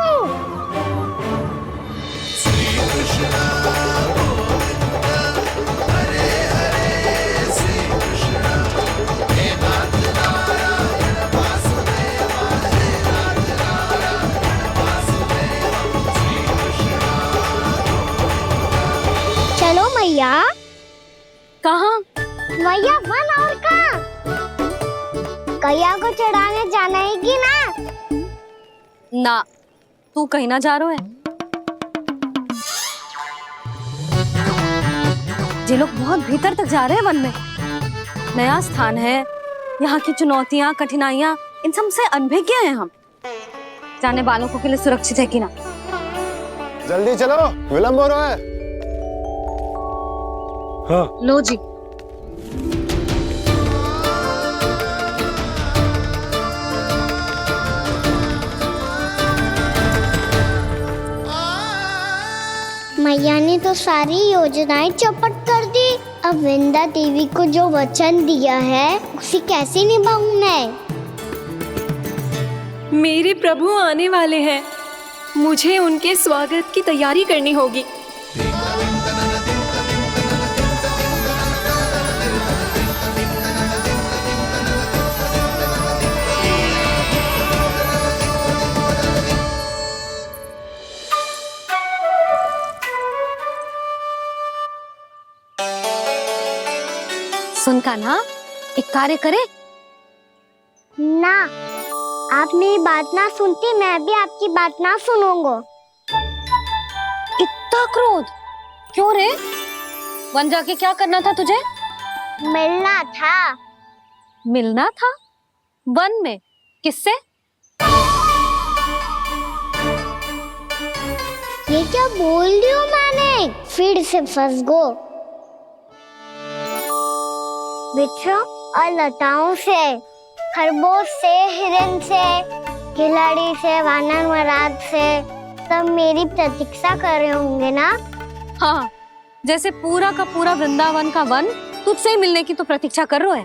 चलो मैया। कहाँ? मैया वन और कहाँ? गैया को चढ़ाने जाना है कि ना? ना, तू कहीं ना जा रहा है। ये लोग बहुत भीतर तक जा रहे हैं वन में। नया स्थान है, यहाँ की चुनौतियाँ कठिनाइयाँ इन सब से अनभिज्ञ हैं हम। जाने वालों के लिए सुरक्षित है कि ना? जल्दी चलो, विलंब हो रहा है। हाँ। लो जी। मैया ने तो सारी योजनाएं चौपट कर दी। अब वृंदा देवी को जो वचन दिया है उसे कैसे निभाऊं मैं? मेरे प्रभु आने वाले हैं, मुझे उनके स्वागत की तैयारी करनी होगी। सुन कान्हा, एक कार्य करे ना, आप मेरी बात ना सुनती, मैं भी आपकी बात ना सुनूंगा। इतना क्रोध क्यों रे? वन जाके क्या करना था तुझे? मिलना था। मिलना था? वन में? किससे? ये क्या बोल रही हूँ मैंने? फिर से फंस गो। वृक्षों और लताओं से, खरगोश से, हिरन से, खिलाड़ी से, वानर महाराज से, सब मेरी प्रतीक्षा कर रहे होंगे ना? हाँ, जैसे पूरा का पूरा वृंदावन का वन तुझसे ही मिलने की तो प्रतीक्षा कर रहा है।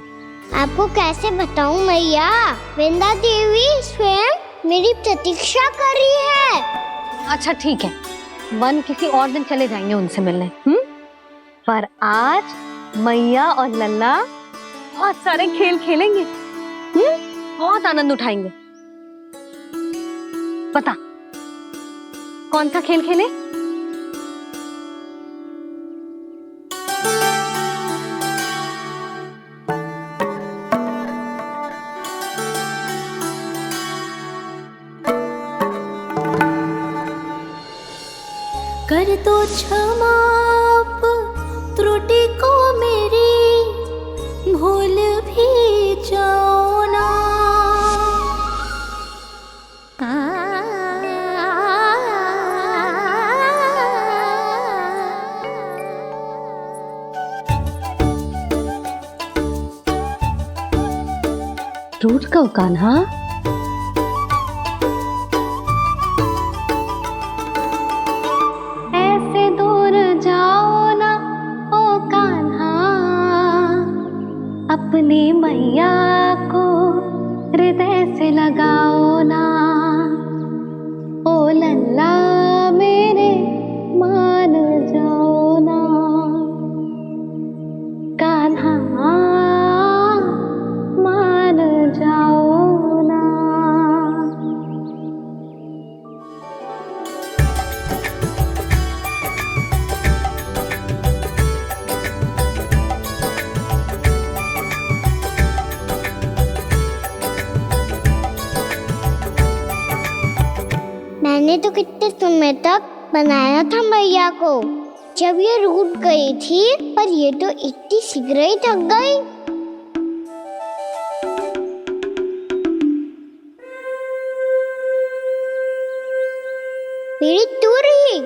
आपको कैसे बताऊं मैया? वृंदा देवी स्वयं मेरी प्रतीक्षा कर रही है। अच्छा ठीक है, वन किसी और दिन चले जाएंगे उनसे मिलने। पर आज मैया और लल्ला बहुत सारे खेल खेलेंगे। बहुत आनंद उठाएंगे। पता कौन सा खेल खेले? कर दो क्षमा त्रुटि को मेरी, भूल भी जाओ ना। टूट गओ कान्हा? ऐसे दूर जाओ ना ओ कान्हा, अपनी मैया को हृदय से लगाओ ना। ओ लल्ला मेरे मान जाओ ना, कान्हा मान जाओ ना। मैंने तो कितने समय तक बनाया था मैया को, जब ये रूठ गई थी, पर ये तो इतनी शीघ्र ही थक गई। मेरी तू रही।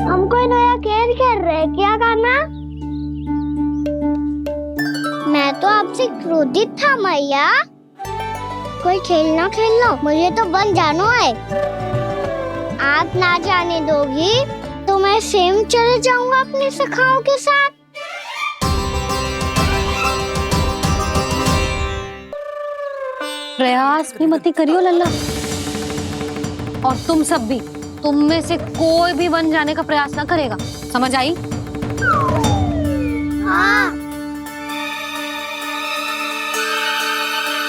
हम कोई नया खेल खेल रहे हैं क्या कान्हा? मैं तो आपसे क्रोधित था मैया। कोई खेलना खेल लो, मुझे तो वन जाना है। आप ना जाने दोगी तो मैं स्वयं चले जाऊंगा अपने सखाओं के साथ। प्रयास भी मत करियो लल्ला, और तुम सब भी, तुम में से कोई भी वन जाने का प्रयास ना करेगा, समझ आई? हाँ।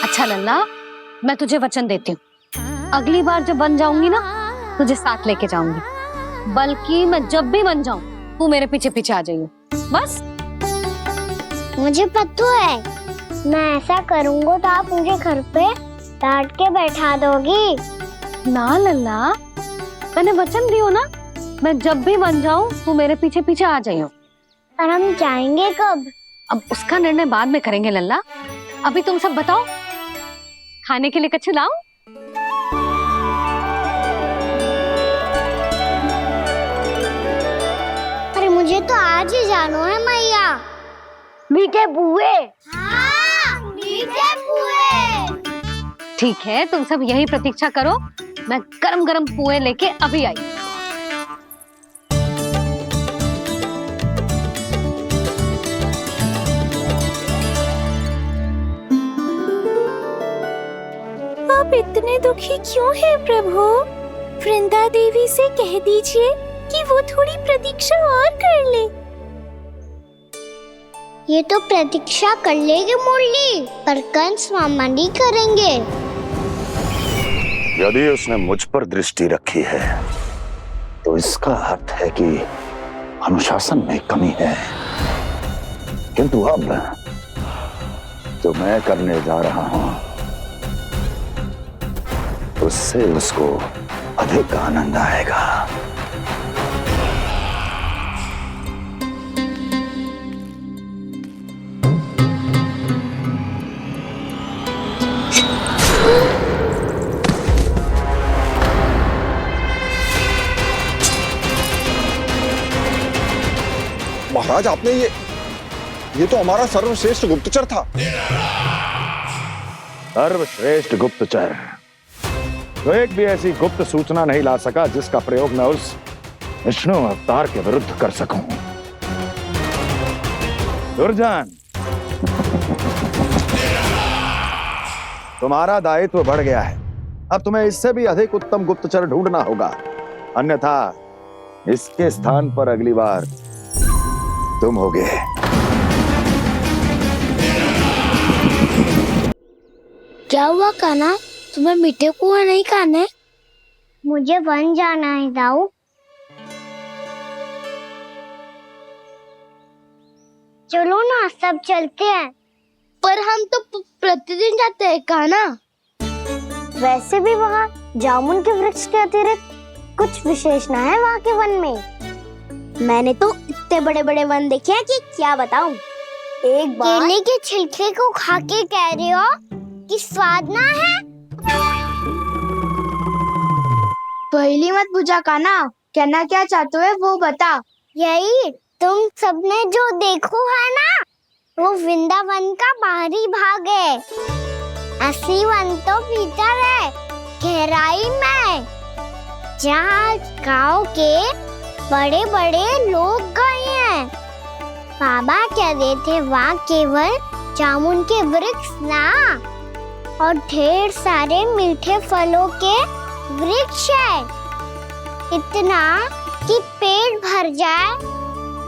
अच्छा लल्ला, मैं तुझे वचन देती हूँ, अगली बार जब वन जाऊंगी ना, तुझे साथ लेके जाऊंगी। बल्कि मैं जब भी वन जाऊं, तू मेरे पीछे पीछे आ जाइयो, बस। मुझे पता है, मैं ऐसा करूंगा तो आप मुझे घर पे डांट के बैठा दोगी। ना लल्ला, मैंने वचन दियो ना, मैं जब भी वन जाऊं तू मेरे पीछे पीछे आ जाइयो। पर हम जाएंगे कब? अब उसका निर्णय बाद में करेंगे लल्ला। अभी तुम सब बताओ, खाने के लिए कछु लाऊं? अरे मुझे तो आज ही जाना है मैया। मीठे पुए। हाँ, मीठे पुए। ठीक है, तुम सब यही प्रतीक्षा करो, मैं गरम गरम पुए लेके अभी आई। आप इतने दुखी क्यों हैं प्रभु? वृंदा देवी से कह दीजिए कि वो थोड़ी प्रतीक्षा और कर ले। ये तो प्रतीक्षा कर लेगी मुरली, पर कंस मामा नहीं करेंगे। यदि उसने मुझ पर दृष्टि रखी है तो इसका अर्थ है कि अनुशासन में कमी है। किंतु अब जो मैं करने जा रहा हूं उससे उसको अधिक आनंद आएगा। महाराज, आपने ये तो हमारा सर्वश्रेष्ठ गुप्तचर था। सर्वश्रेष्ठ गुप्तचर तो एक भी ऐसी गुप्त सूचना नहीं ला सका जिसका प्रयोग मैं उस विष्णु अवतार के विरुद्ध कर सकूं। दुर्जन, तुम्हारा दायित्व बढ़ गया है। अब तुम्हें इससे भी अधिक उत्तम गुप्तचर ढूंढना होगा, अन्यथा इसके स्थान पर अगली बार तुम होगे। क्या हुआ कान्हा, तुम्हें मीठे पुआ नहीं खाने? मुझे वन जाना है दाऊ। चलो ना, सब चलते हैं। पर हम तो प्रतिदिन जाते हैं कान्हा। वैसे भी वहाँ जामुन के वृक्ष के अतिरिक्त कुछ विशेष ना है वहाँ के वन में। मैंने तो इतने बड़े बड़े वन देखे हैं कि क्या बताऊं। एक बार केले के छिलके को खा के कह रहे हो कि स्वाद ना है? पहली मत पूछा कान्हा, कहना क्या चाहते हो वो बता। यही तुम सबने जो देखो है ना, वो वृंदावन का बाहरी भाग है। असली वन तो भीतर है, गहराई में, जहाँ गांव के बड़े बड़े लोग गए हैं। बाबा कह रहे थे वहाँ केवल जामुन के वृक्ष ना, और ढेर सारे मीठे फलों के वृक्ष है। इतना कि पेट भर जाए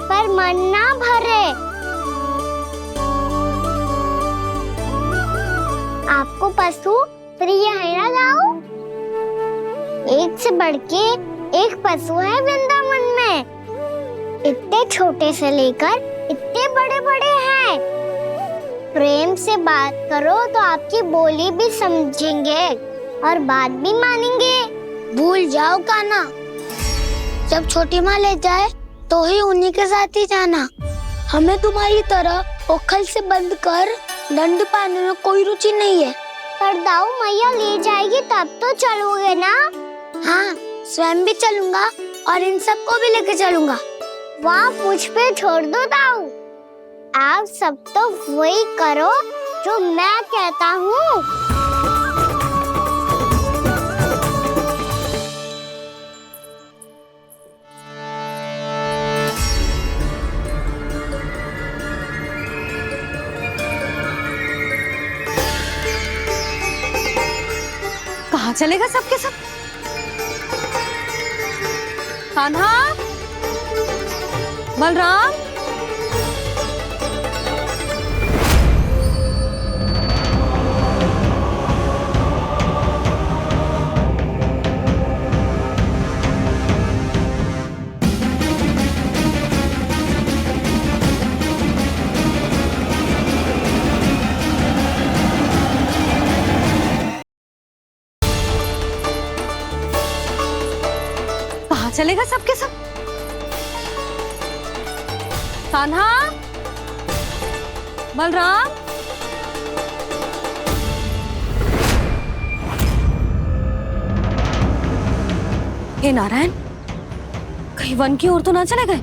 पर मन ना भरे। आपको पशु प्रिय है ना दाऊ? एक से बढ़ के एक पशु है वृंदावन में। इतने छोटे से लेकर इतने बड़े बड़े हैं। प्रेम से बात करो तो आपकी बोली भी समझेंगे और बात भी मानेंगे। भूल जाओ कान्हा, जब छोटी माँ ले जाए तो ही उन्हीं के साथ ही जाना। हमें तुम्हारी तरह ओखल से बंद कर दंड पाने में कोई रुचि नहीं है। पर दाऊ मैया ले जाएगी तब तो चलोगे ना? हाँ, स्वयं भी चलूंगा और इन सबको भी लेके चलूंगा। वहाँ मुझ पे छोड़ दो दाऊ। आप सब तो वही करो जो मैं कहता हूँ। कहाँ चलेगा सबके सब? कान्हा, बलराम, कहाँ चलेगा सबके सब? कान्हा, बलराम, हे नारायण, कहीं वन की ओर तो ना चले गए?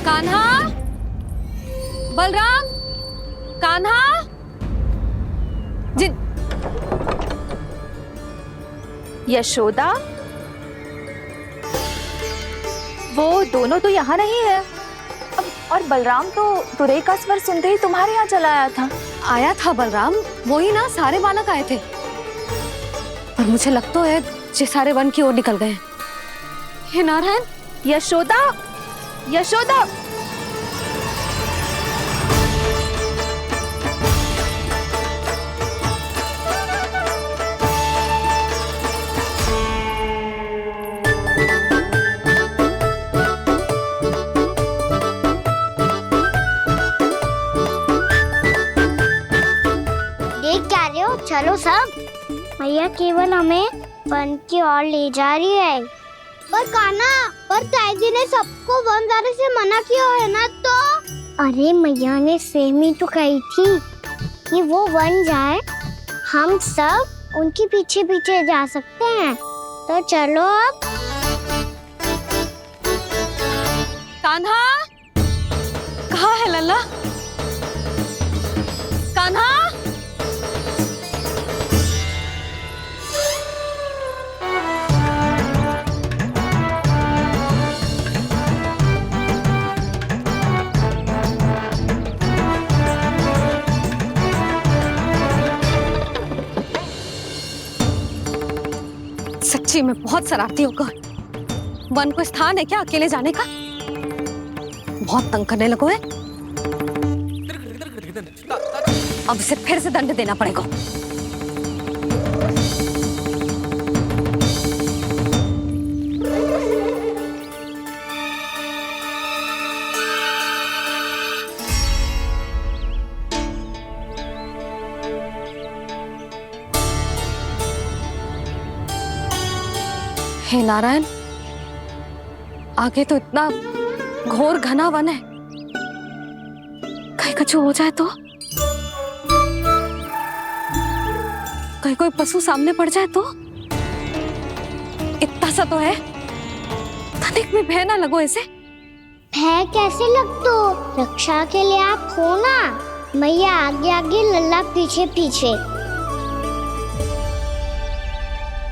कान्हा, बलराम, कान्हा, यशोदा, वो दोनों तो यहाँ नहीं है। अब और बलराम तो तुरई का स्वर सुनते ही तुम्हारे यहाँ चला आया था। आया था बलराम, वही ना सारे बालक आए थे, पर मुझे लगता है ये सारे वन की ओर निकल गए। हे नारायण, यशोदा, यशोदा, चलो सब, मैया केवल हमें वन की ओर ले जा रही है। पर कान्हा, पर ताईजी ने सबको वन जाने से मना किया है ना तो? अरे मैया ने सेम ही तो कही थी कि वो वन जाए, हम सब उनके पीछे पीछे जा सकते हैं। तो चलो अब। कान्हा, कहाँ है लल्ला? कान्हा, सच्ची में बहुत शरारती होकर। वन को स्थान है क्या अकेले जाने का? बहुत तंग करने लगो है। अब इसे फिर से दंड देना पड़ेगा। हे नारायण, आगे तो इतना घोर घना वन है, कहीं कुछ हो जाए तो? कहीं कोई पशु सामने पड़ जाए तो? इतना सा तो है, तनिक भी भय ना लगो ऐसे। भय कैसे लग तो? रक्षा के लिए आप हो ना। मैया आगे आगे, लल्ला पीछे पीछे।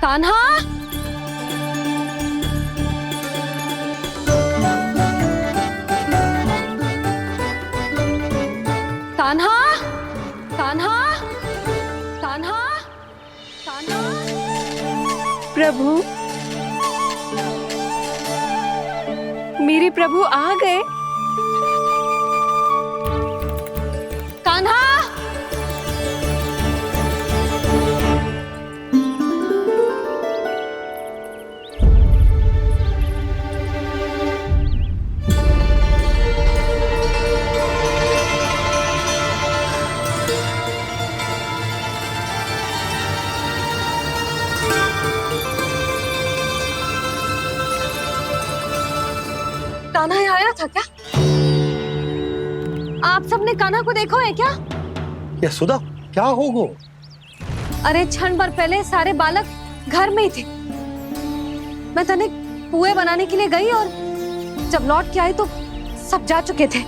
कान्हा, कान्हा, कान्हा, कान्हा, कान्हा। प्रभु, मेरे प्रभु आ गए। कान्हा, कान्हा आया था क्या? आप सबने कान्हा को देखो है क्या? यशोदा, क्या होगा? अरे क्षण भर पहले सारे बालक घर में ही थे। मैं तनिक पुए बनाने के लिए गई और जब लौट के आई तो सब जा चुके थे।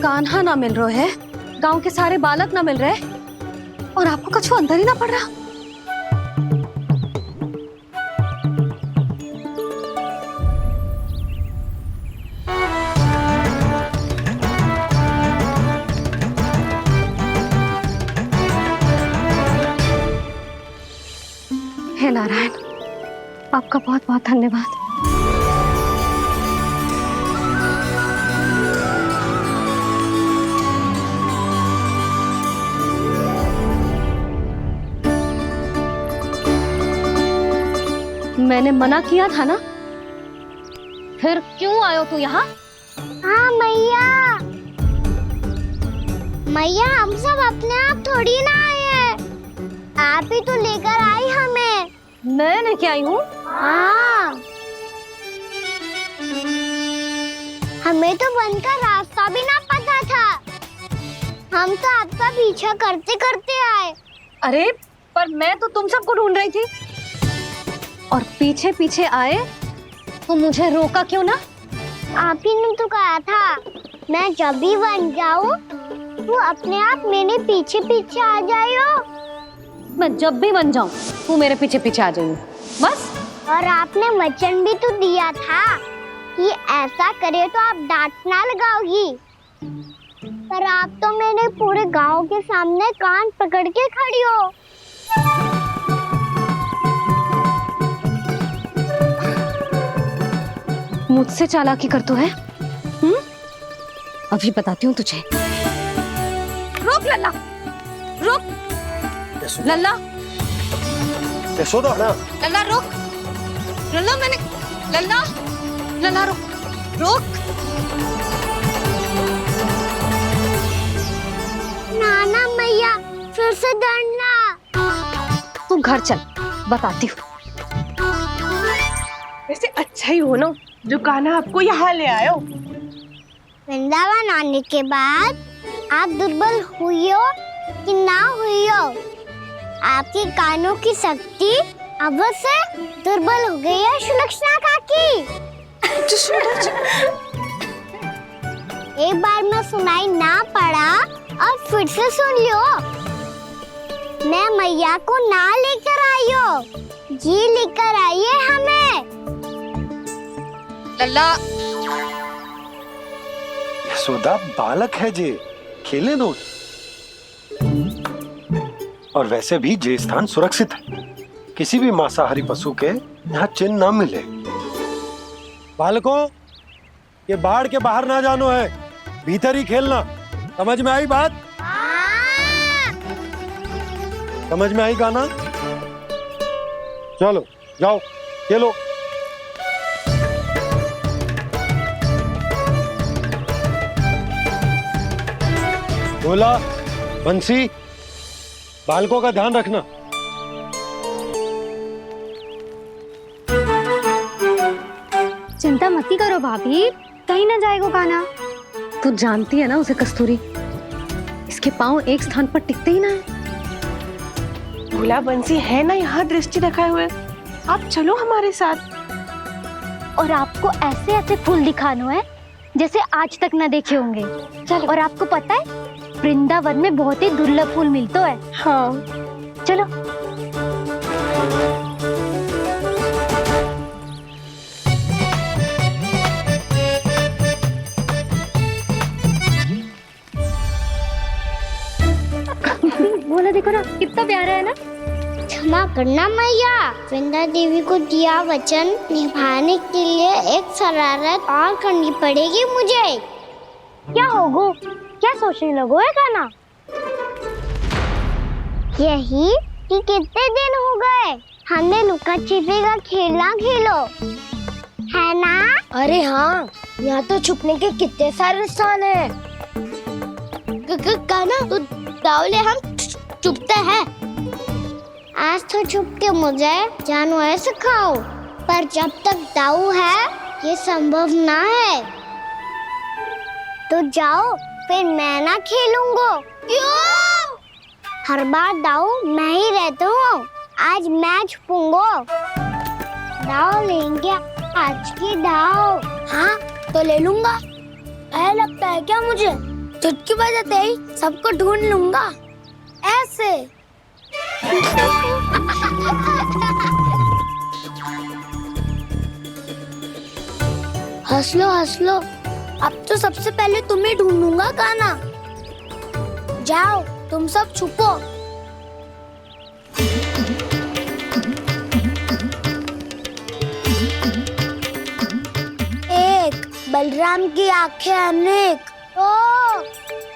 कान्हा ना मिल रहे है, गांव के सारे बालक ना मिल रहे, और आपको कछु अंदर ही ना पड़ रहा। हे नारायण, आपका बहुत बहुत धन्यवाद। मैंने मना किया था ना, फिर क्यों आयो तू यहाँ? हाँ मैया, मैया हम सब अपने आप थोड़ी ना आए हैं, आप ही तो लेकर आई हमें। मैं लेके आई हूँ? हाँ, हमें तो वन का रास्ता भी ना पता था, हम तो आपका पीछा करते करते आए। अरे पर मैं तो तुम सबको ढूंढ रही थी, और पीछे पीछे आए तो मुझे रोका क्यों ना? आप ही ने तो कहा था मैं जब भी बन जाऊं तू अपने आप मेरे पीछे पीछे आ जाइयो। मैं जब भी बन जाऊं तू मेरे पीछे पीछे आ जाइयो, बस। और आपने वचन भी तो दिया था कि ऐसा करे तो आप डांट ना लगाओगी, पर आप तो मेरे पूरे गांव के सामने कान पकड़ के खड़ी हो। मुझसे चालाकी कर तो है? अभी बताती हूँ तुझे। रोक लल्ला, रोक लल्ला, यशोदा ना, लल्ला रोक, लल्ला मैंने, लल्ला, लल्ला रोक, रोक। नाना मैया फिर से डरना। तू घर चल, बताती हूँ। वैसे अच्छा ही हो ना जो कान्हा आपको यहाँ ले आयो। वृंदावन आने के बाद आप दुर्बल हुई हो कि ना हुई हो, आपके कानों की शक्ति अब से दुर्बल हो गई है सुलक्षणा काकी। एक बार में सुनाई ना पड़ा और फिर से सुन लो। मैं मैया को ना लेकर आई हो, जी लेकर आई है हमें। लल्ला, यशोदा बालक है जे, खेले दो। और वैसे भी जे स्थान सुरक्षित है, किसी भी मांसाहारी पशु के यहाँ चिन्ह ना मिले। बालकों, ये बाढ़ के बाहर ना जानो है, भीतर ही खेलना। समझ में आई बात? समझ में आई गाना? चलो जाओ खेलो। बोला बंसी, बालकों का ध्यान रखना। चिंता मत करो भाभी, कहीं ना जाएगा कान्हा। तू जानती है ना उसे कस्तूरी, इसके पांव एक स्थान पर टिकते ही ना है। भोला बंसी है ना यहाँ दृष्टि रखाए हुए, आप चलो हमारे साथ। और आपको ऐसे ऐसे फूल दिखानो है जैसे आज तक न देखे होंगे। चलो। और आपको पता है वृंदावन में बहुत ही दुर्लभ फूल मिलते हैं। हाँ चलो। बोला देखो ना कितना प्यारा है ना। क्षमा करना मैया, वृंदा देवी को दिया वचन निभाने के लिए एक शरारत और करनी पड़ेगी मुझे। क्या होगो? क्या सोचने लगो है कान्हा? यही कि कितने दिन हो गए हमने लुका छिपी का खेलना खेलो, है ना? अरे हाँ, यहाँ तो छुपने के कितने सारे स्थान है। कान्हा तो दावले हम छुपते हैं। आज तो छुप के मुझे जानवर सिखाओ, पर जब तक दाऊ है ये संभव ना है। तो जाओ, फिर मैं ना खेलूंगा। क्यों? हर बार दाऊ मैं ही रहता हूँ, आज मैं छुपूंगा। दाऊ लेंगे आज की दाऊ। हाँ तो ले लूंगा। ऐसा लगता है क्या मुझे? चुटकी बजाते ही सबको ढूंढ लूंगा ऐसे। हंस लो, अब तो सबसे पहले तुम्हें ढूंढूंगा कान्हा। जाओ तुम सब छुपो। एक, बलराम की आंखें अनेक। ओ,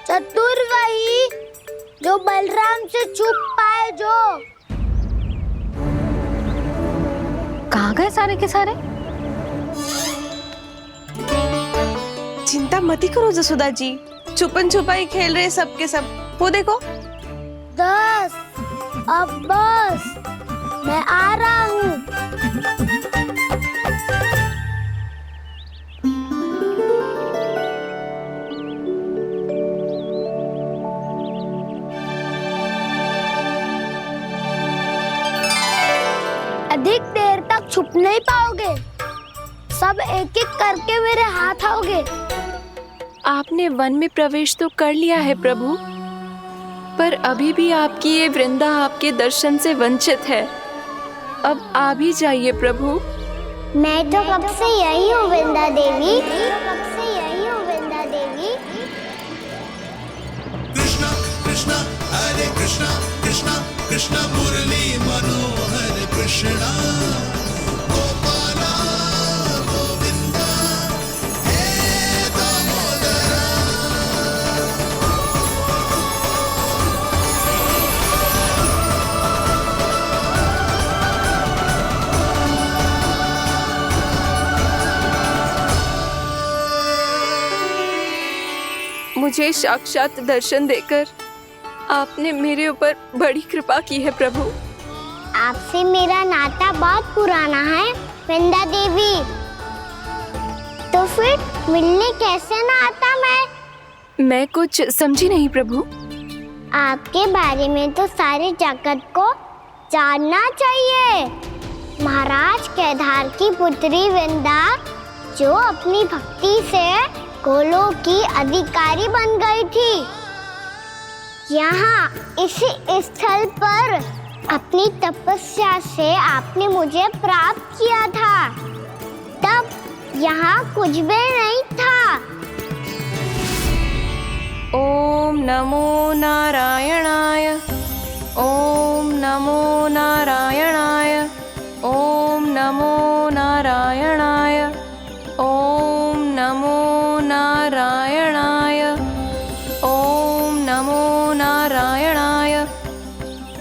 चतुर वही जो बलराम से छुप पाए। जो कहाँ गए सारे के सारे? चिंता मत करो जसोदा जी, छुपन छुपाई खेल रहे सबके सब। वो देखो 10 अब बस, मैं आ रहा हूँ। अधिक देर तक छुप नहीं पाओगे, सब एक एक करके मेरे हाथ आओगे। आपने वन में प्रवेश तो कर लिया है प्रभु, पर अभी भी आपकी ये वृंदा आपके दर्शन से वंचित है। अब आ भी जाइए प्रभु। मैं तो कब से यही हूँ वृंदा देवी, कब से यही हूँ वृंदा देवी। कृष्णा कृष्णा हरे कृष्णा, कृष्णा कृष्णा मुरली मनोहर कृष्णा, गोपाला गोविंदा हे दामोदरा। मुझे साक्षात दर्शन देकर आपने मेरे ऊपर बड़ी कृपा की है प्रभु। आपसे मेरा नाता बहुत पुराना है वृंदा देवी, तो फिर मिलने कैसे ना आता मैं कुछ समझी नहीं प्रभु। आपके बारे में तो सारे जगत को जानना चाहिए। महाराज केदार की पुत्री वृंदा, जो अपनी भक्ति से गोलों की अधिकारी बन गई थी, यहाँ इसी स्थल पर अपनी तपस्या से आपने मुझे प्राप्त किया था। तब यहाँ कुछ भी नहीं था। ओम नमो नारायणाय, ओम नमो नारायणाय, ओम नमो नारायणाय, ओम नमो नारायणाय, ओम नमो नारायणाय,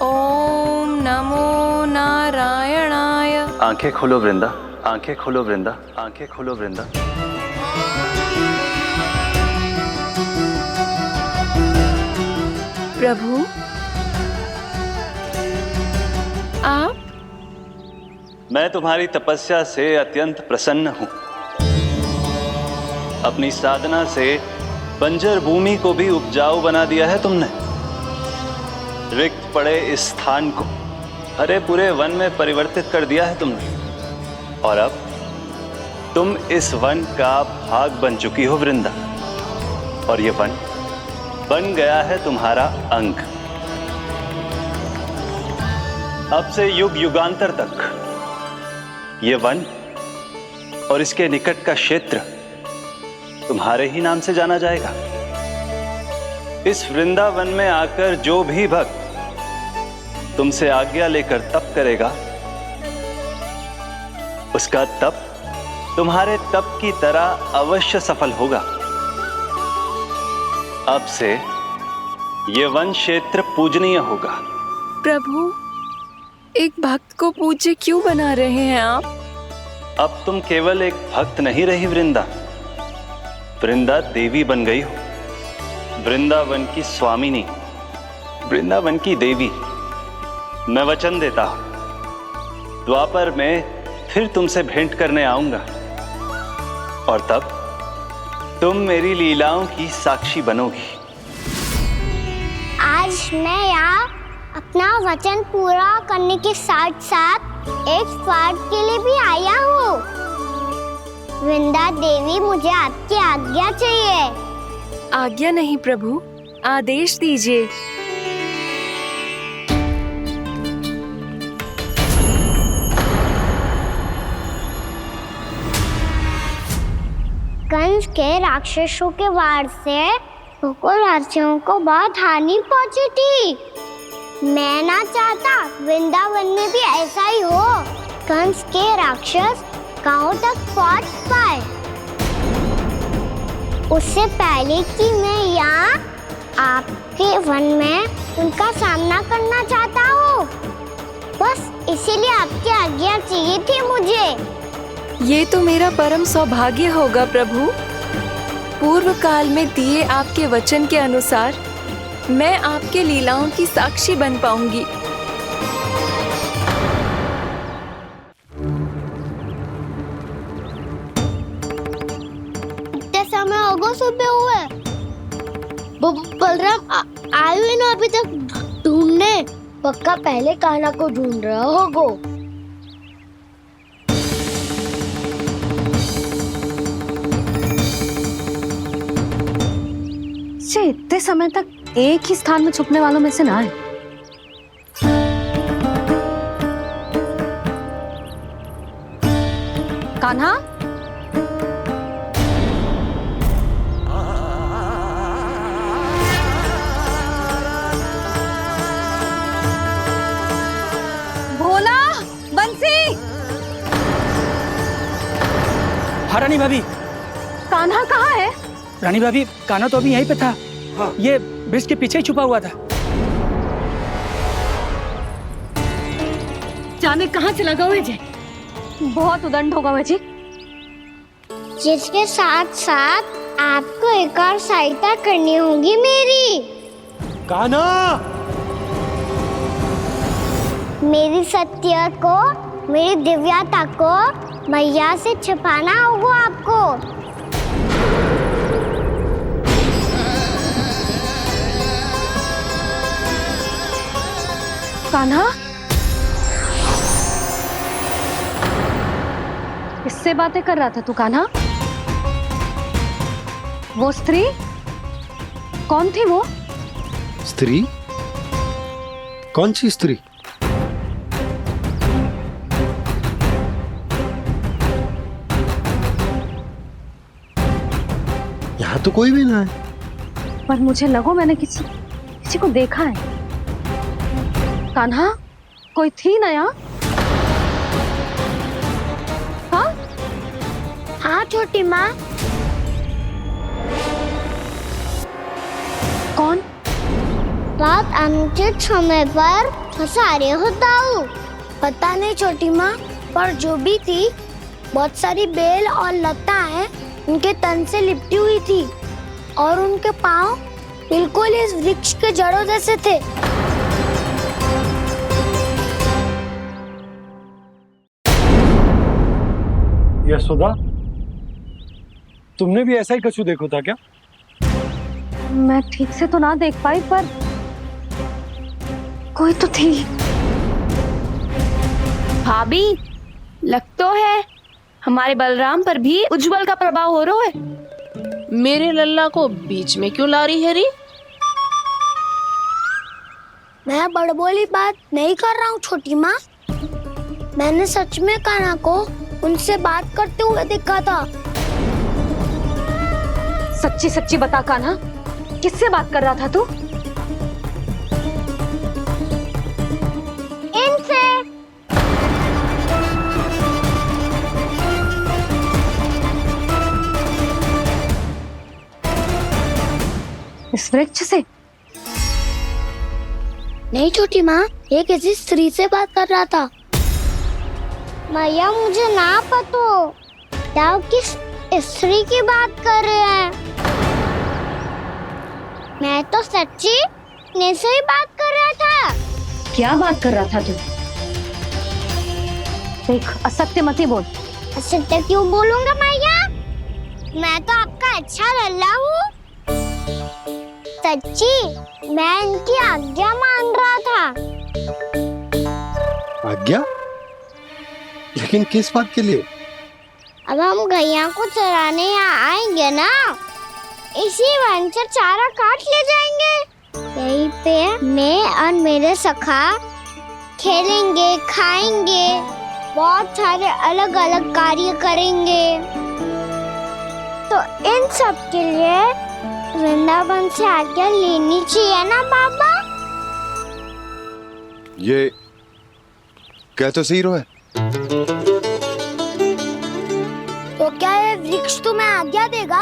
ओम नमो नारायणाय। आंखें खोलो वृंदा, आंखें खोलो वृंदा, आंखें खोलो वृंदा। प्रभु आप? मैं तुम्हारी तपस्या से अत्यंत प्रसन्न हूं। अपनी साधना से बंजर भूमि को भी उपजाऊ बना दिया है तुमने। रिक्त पड़े इस स्थान को हरे पूरे वन में परिवर्तित कर दिया है तुमने, और अब तुम इस वन का भाग बन चुकी हो वृंदा, और ये वन बन गया है तुम्हारा अंग। अब से युग युगांतर तक ये वन और इसके निकट का क्षेत्र तुम्हारे ही नाम से जाना जाएगा। इस वृंदावन में आकर जो भी भक्त तुमसे आज्ञा लेकर तप करेगा, उसका तप तुम्हारे तप की तरह अवश्य सफल होगा। अब से ये वन क्षेत्र पूजनीय होगा। प्रभु, एक भक्त को पूज्य क्यों बना रहे हैं आप? अब तुम केवल एक भक्त नहीं रही वृंदा, वृंदा देवी बन गई हो। वृंदावन की स्वामिनी, वृंदावन की देवी। मैं वचन देता हूं, द्वापर में फिर तुमसे भेंट करने आऊंगा, और तब तुम मेरी लीलाओं की साक्षी बनोगी। आज मैं यहाँ अपना वचन पूरा करने के साथ साथ एक स्वार्थ के लिए भी आया हूँ। वृंदा देवी, मुझे आपकी आज्ञा चाहिए। आज्ञा नहीं प्रभु, आदेश दीजिए। कंस के राक्षसों के वार से गोकुलवासियों को बहुत हानि पहुंची थी। मैं ना चाहता वृंदावन में भी ऐसा ही हो। कंस के राक्षस गांव तक पहुंच पाए, उससे पहले कि मैं यहाँ आपके वन में उनका सामना करना चाहता हूँ। बस इसीलिए आपकी आज्ञा चाहिए थी मुझे। ये तो मेरा परम सौभाग्य होगा प्रभु। पूर्व काल में दिए आपके वचन के अनुसार मैं आपके लीलाओं की साक्षी बन पाऊंगी। इतने समय होगा सुबह हुए। बलराम आए हुए ना अभी तक ढूंढने। पक्का पहले कान्हा को ढूंढ रहा होगो। इतने समय तक एक ही स्थान में छुपने वालों में से ना है। कान्हा, भोला, बंसी। हाँ रानी भाभी। कान्हा कहाँ है? रानी भाभी, कान्हा तो अभी यहीं पे था। हाँ। ये ब्रिज के पीछे ही छुपा हुआ था। जाने कहाँ चला गया जी? बहुत उदंड होगा वह जी। जिसके साथ साथ आपको एक और सहायता करनी होगी मेरी। कान्हा, मेरी सत्य को, मेरी दिव्यता को मैया से छिपाना होगा आपको। कान्हा, किससे बातें कर रहा था तू कान्हा? वो स्त्री कौन थी? वो स्त्री? कौन सी स्त्री? यहाँ तो कोई भी ना है। पर मुझे लगो मैंने किसी को देखा है। कान्हा, कोई थी ना यहाँ? हाँ? हाँ छोटी माँ। कौन? रात अनुचित समय पर फंसारे होता हूँ। पता नहीं छोटी माँ, पर जो भी थी बहुत सारी बेल और लता है उनके तन से लिपटी हुई थी और उनके पाँव बिल्कुल इस वृक्ष के जड़ों जैसे थे। यशोदा, तुमने भी ऐसा ही कछु देखो था क्या? मैं ठीक से तो ना देख पाई, पर कोई तो थी। भाभी, लग तो है हमारे बलराम पर भी उज्जवल का प्रभाव हो रहा है। मेरे लल्ला को बीच में क्यों ला रही है री? मैं बड़बोली बात नहीं कर रहा हूँ छोटी माँ। मैंने सच में कान्हा को उनसे बात करते हुए देखा था। सच्ची सच्ची बता कान्हा, किससे बात कर रहा था तू? इनसे। इस वृक्ष से? नहीं छोटी माँ, ये किसी स्त्री से बात कर रहा था। मैया मुझे ना पतो क्या किस स्त्री की बात कर रहे हैं। मैं तो सच्ची ने से ही बात कर रहा था। क्या बात कर रहा था तू? देख, असत्य मत ही बोल। असत्य क्यों बोलूंगा मैया? मैं तो आपका अच्छा लल्ला हूँ। सच्ची मैं इनकी आज्ञा मान रहा था। आज्ञा? लेकिन किस बात के लिए? अब हम गैया को चराने यहाँ आएंगे ना, इसी वन से चारा काट ले जाएंगे। यहीं पे मैं और मेरे सखा खेलेंगे, खाएंगे, बहुत सारे अलग अलग कार्य करेंगे। तो इन सब के लिए वृंदावन से आज्ञा लेनी चाहिए ना बाबा? ये कह तो सही रहा है। तो क्या ये वृक्ष तुम्हें आज्ञा देगा?